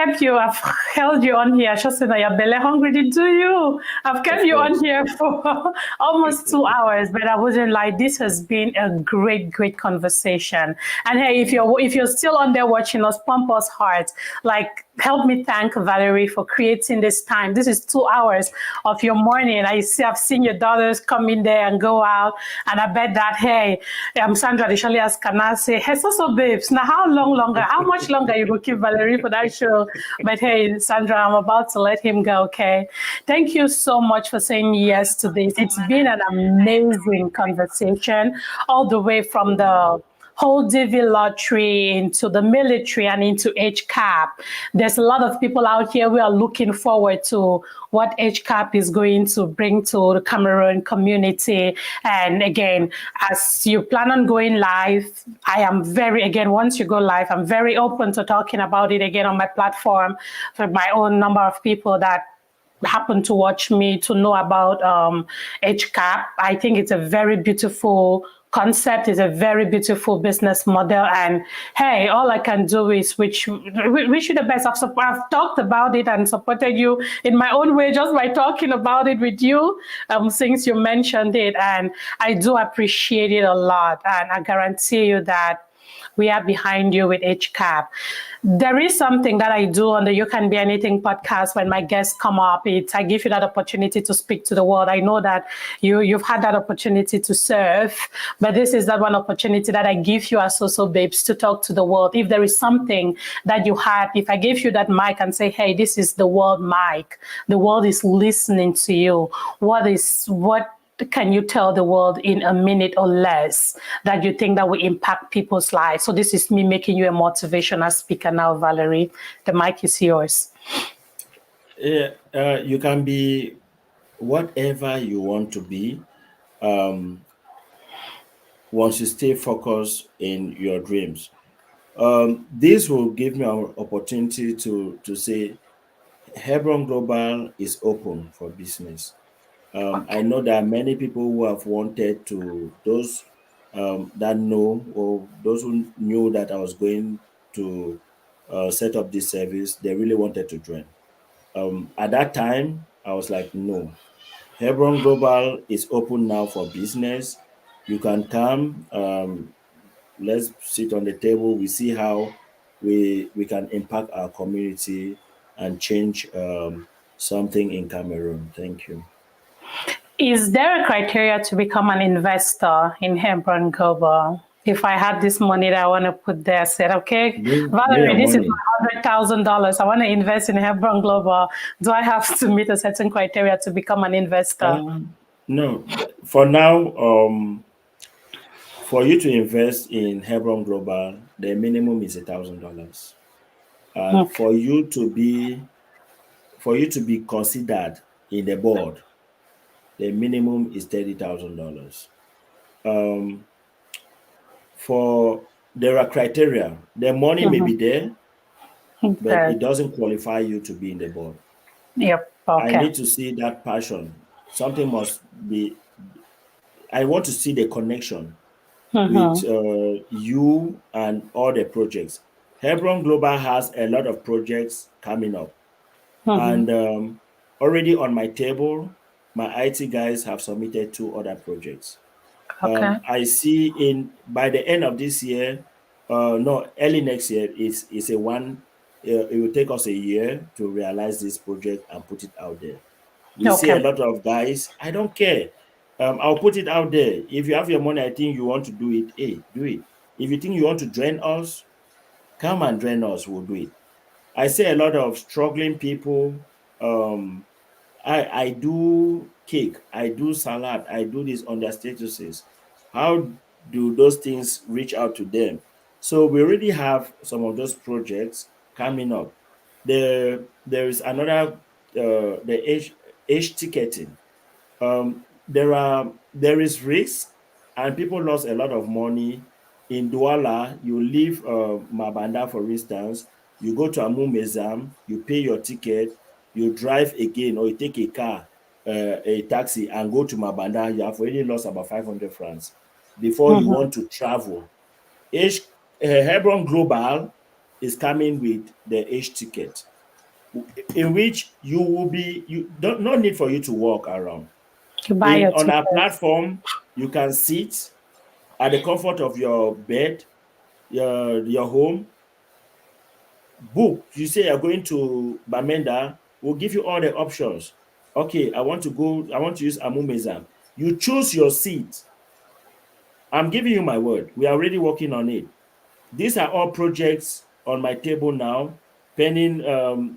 held you on here. Just that you're belly hungry, did you? I've kept Of you on course. here for almost 2 hours, but I wouldn't lie. This has been a great, great conversation. And hey, if you're still on there watching us, pump us hard. Like, help me thank Valerie for creating this time. This is 2 hours of your morning. I've seen your daughters come in there and go out, and I bet that hey, Sandra Adishali as Kana say, hey, so babes. Now, how much longer you will keep Valerie for that show? But hey, Sandra, I'm about to let him go. Okay, thank you so much for saying yes to this. It's been an amazing conversation, all the way from the whole DV lottery into the military and into HCAP. There's a lot of people out here who are looking forward to what HCAP is going to bring to the Cameroon community. And again, as you plan on going live, I am again, once you go live, I'm very open to talking about it again on my platform for my own number of people that happen to watch me to know about HCAP. I think it's a very beautiful concept. It's a very beautiful business model. And hey, all I can do is wish you the best. I've talked about it and supported you in my own way just by talking about it with you since you mentioned it. And I do appreciate it a lot. And I guarantee you that we are behind you with HCAP. There is something that I do on the You Can Be Anything podcast when my guests come up. I give you that opportunity to speak to the world. I know that you've had that opportunity to serve, but this is that one opportunity that I give you as also babes to talk to the world. If there is something that you had, if I gave you that mic and say, hey, this is the world mic, the world is listening to you. What can you tell the world in a minute or less that you think that will impact people's lives? So this is me making you a motivational speaker now, Valerie. The mic is yours. Yeah, you can be whatever you want to be. Um, once you stay focused in your dreams, this will give me an opportunity to say Hebron Global is open for business. I Okay. know there are many people who have wanted to, those that know, or those who knew that I was going to set up this service, they really wanted to join. At that time, I was like, no, Hebron Global is open now for business. You can come, let's sit on the table. We see how we can impact our community and change something in Cameroon. Thank you. Is there a criteria to become an investor in Hebron Global? If I had this money that I want to put there, I said, okay, Bring your Valerie, this is money. $100,000. I want to invest in Hebron Global. Do I have to meet a certain criteria to become an investor? No, for now, for you to invest in Hebron Global, the minimum is $1,000, and Okay. for you to be considered in the board, the minimum is $30,000. Um, for There are criteria. The money may be there, but Okay. it doesn't qualify you to be in the board. Yep. I Okay. need to see that passion. Something must be. I want to see the connection with Mm-hmm. you and all the projects. Hebron Global has a lot of projects coming up, Mm-hmm. and already on my table, my IT guys have submitted two other projects. Okay. I see in by the end of this year, No, early next year is a one. It will take us a year to realize this project and put it out there. We see a Okay. lot of guys. I don't care. I'll put it out there. If you have your money, I think you want to do it. Hey, do it. If you think you want to join us, come and join us. We'll do it. I see a lot of struggling people. Um, I do cake, I do salad, I do this on their statuses. How do those things reach out to them? So we already have some of those projects coming up. There is another the age ticketing. There is risk, and people lost a lot of money in Douala. You leave Mabanda, for instance, you go to Amumezam, you pay your ticket, you drive again, or you take a car, a taxi, and go to Mabanda. You have already lost about 500 francs before you Mm-hmm. want to travel. H Hebron Global is coming with the H ticket, in which you will be you don't no need for you to walk around. You buy In your on our tickets. platform, you can sit at the comfort of your bed, your home, book. You say you're going to Bamenda, we'll give you all the options. Okay, I want to use Amumezam. You choose your seat. I'm giving you my word. We are already working on it. These are all projects on my table now, pending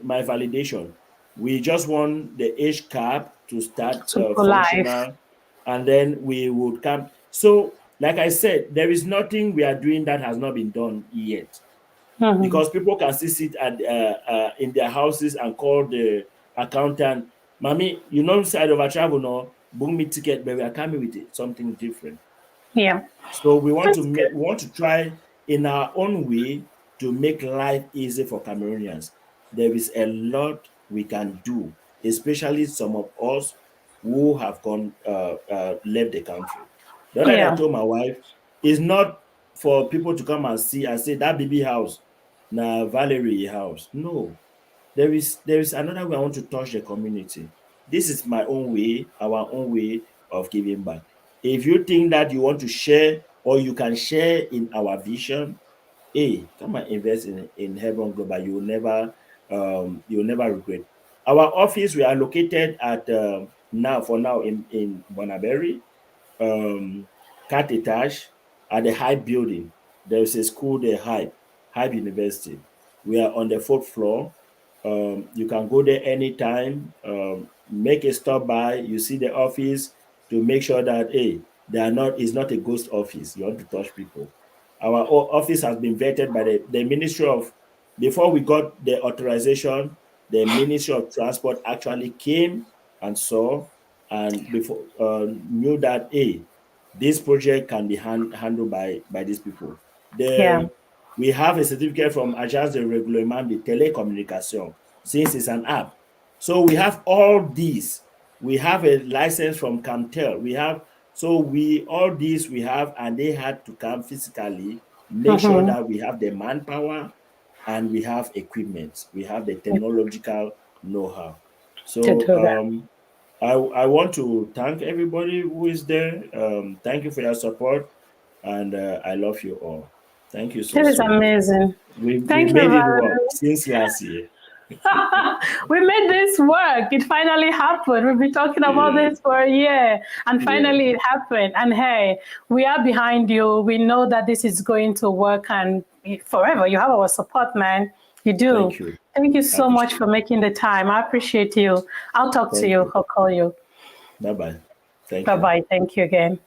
my validation. We just want the H cap to start To go live. functional, and then we would come. So, like I said, there is nothing we are doing that has not been done yet, Mm-hmm. because people can still sit at in their houses and call the accountant, "Mommy, you know, side of a travel, no, book me ticket, but we are coming with it, something different." Yeah. So we want to That's make, good. we want to try in our own way to make life easy for Cameroonians. There is a lot we can do, especially some of us who have gone left the country. The other day I Yeah. told my wife, it's not for people to come and see and say that baby house, na Valery house. No, there is another way I want to touch the community. This is my own way, our own way of giving back. If you think that you want to share or you can share in our vision, hey, come and invest in Hebron Global. You will never regret. Our office, we are located at now for now in Bonaberry, um, cat etage at the Hype building. There is a school there, Hype University. We are on the fourth floor. You can go there anytime. Make a stop by. You see the office to make sure that hey, they are not. It's not a ghost office. You want to touch people. Our office has been vetted by the Ministry of. Before we got the authorization, the Ministry of Transport actually came and saw, and before knew that hey, this project can be handled by these people. Yeah. We have a certificate from Agence de Règlement de Télécommunication, since it's an app. So we have all these. We have a license from Camtel. We have so we all these we have, and they had to come physically, make sure Mm-hmm. that we have the manpower and we have equipment. We have the technological know-how. To So do that. I want to thank everybody who is there. Thank you for your support, and I love you all. Thank you This is so much. amazing. We Thank you, made it work Valerie. since last year. We made this work. It finally happened. We've been talking about Yeah, this for a year, and yeah. finally it happened. And hey, we are behind you. We know that this is going to work and forever. You have our support, man. You do. Thank you. Thank you I so much appreciate for it. making the time. I appreciate you. I'll talk to Thank you. you. I'll call you. Bye bye. Thank Bye you. bye. Thank you again.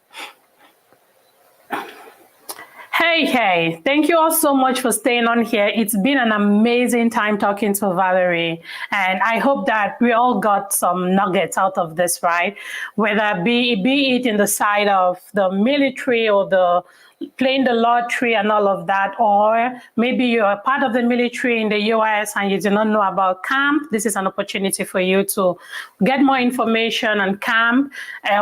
Hey, hey, thank you all so much for staying on here. It's been an amazing time talking to Valerie. And I hope that we all got some nuggets out of this, right? Whether be it in the side of the military or the playing the lottery and all of that, or maybe you're a part of the military in the US and you do not know about camp. This is an opportunity for you to get more information on camp,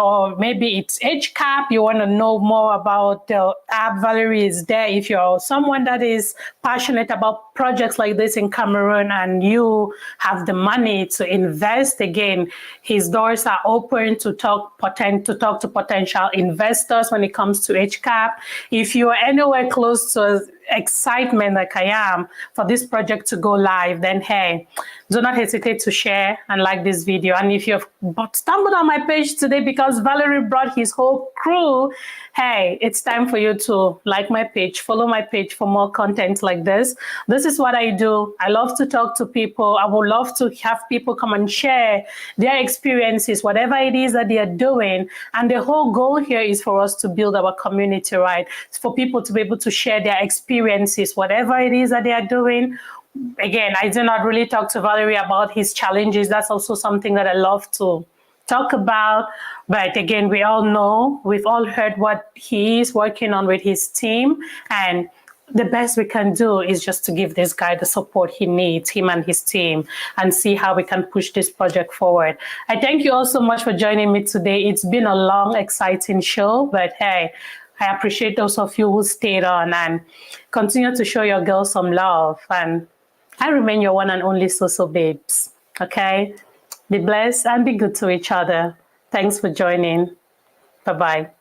or maybe it's HCAP. You want to know more about the app. Valerie is there. If you're someone that is passionate about projects like this in Cameroon and you have the money to invest, again, his doors are open to talk to potential investors when it comes to HCAP. If you are anywhere close to excitement like I am for this project to go live, then hey, do not hesitate to share and like this video. And if you've stumbled on my page today because Valery brought his whole crew, hey, it's time for you to like my page, follow my page for more content like this. This is what I do. I love to talk to people. I would love to have people come and share their experiences, whatever it is that they are doing. And the whole goal here is for us to build our community, right? It's for people to be able to share their experiences, whatever it is that they are doing. Again, I do not really talk to Valery about his challenges. That's also something that I love to talk about. But again, we all know, we've all heard what he is working on with his team. And the best we can do is just to give this guy the support he needs, him and his team, and see how we can push this project forward. I thank you all so much for joining me today. It's been a long, exciting show, but hey, I appreciate those of you who stayed on and continue to show your girls some love. And I remain your one and only So Babes. Okay? Be blessed and be good to each other. Thanks for joining. Bye-bye.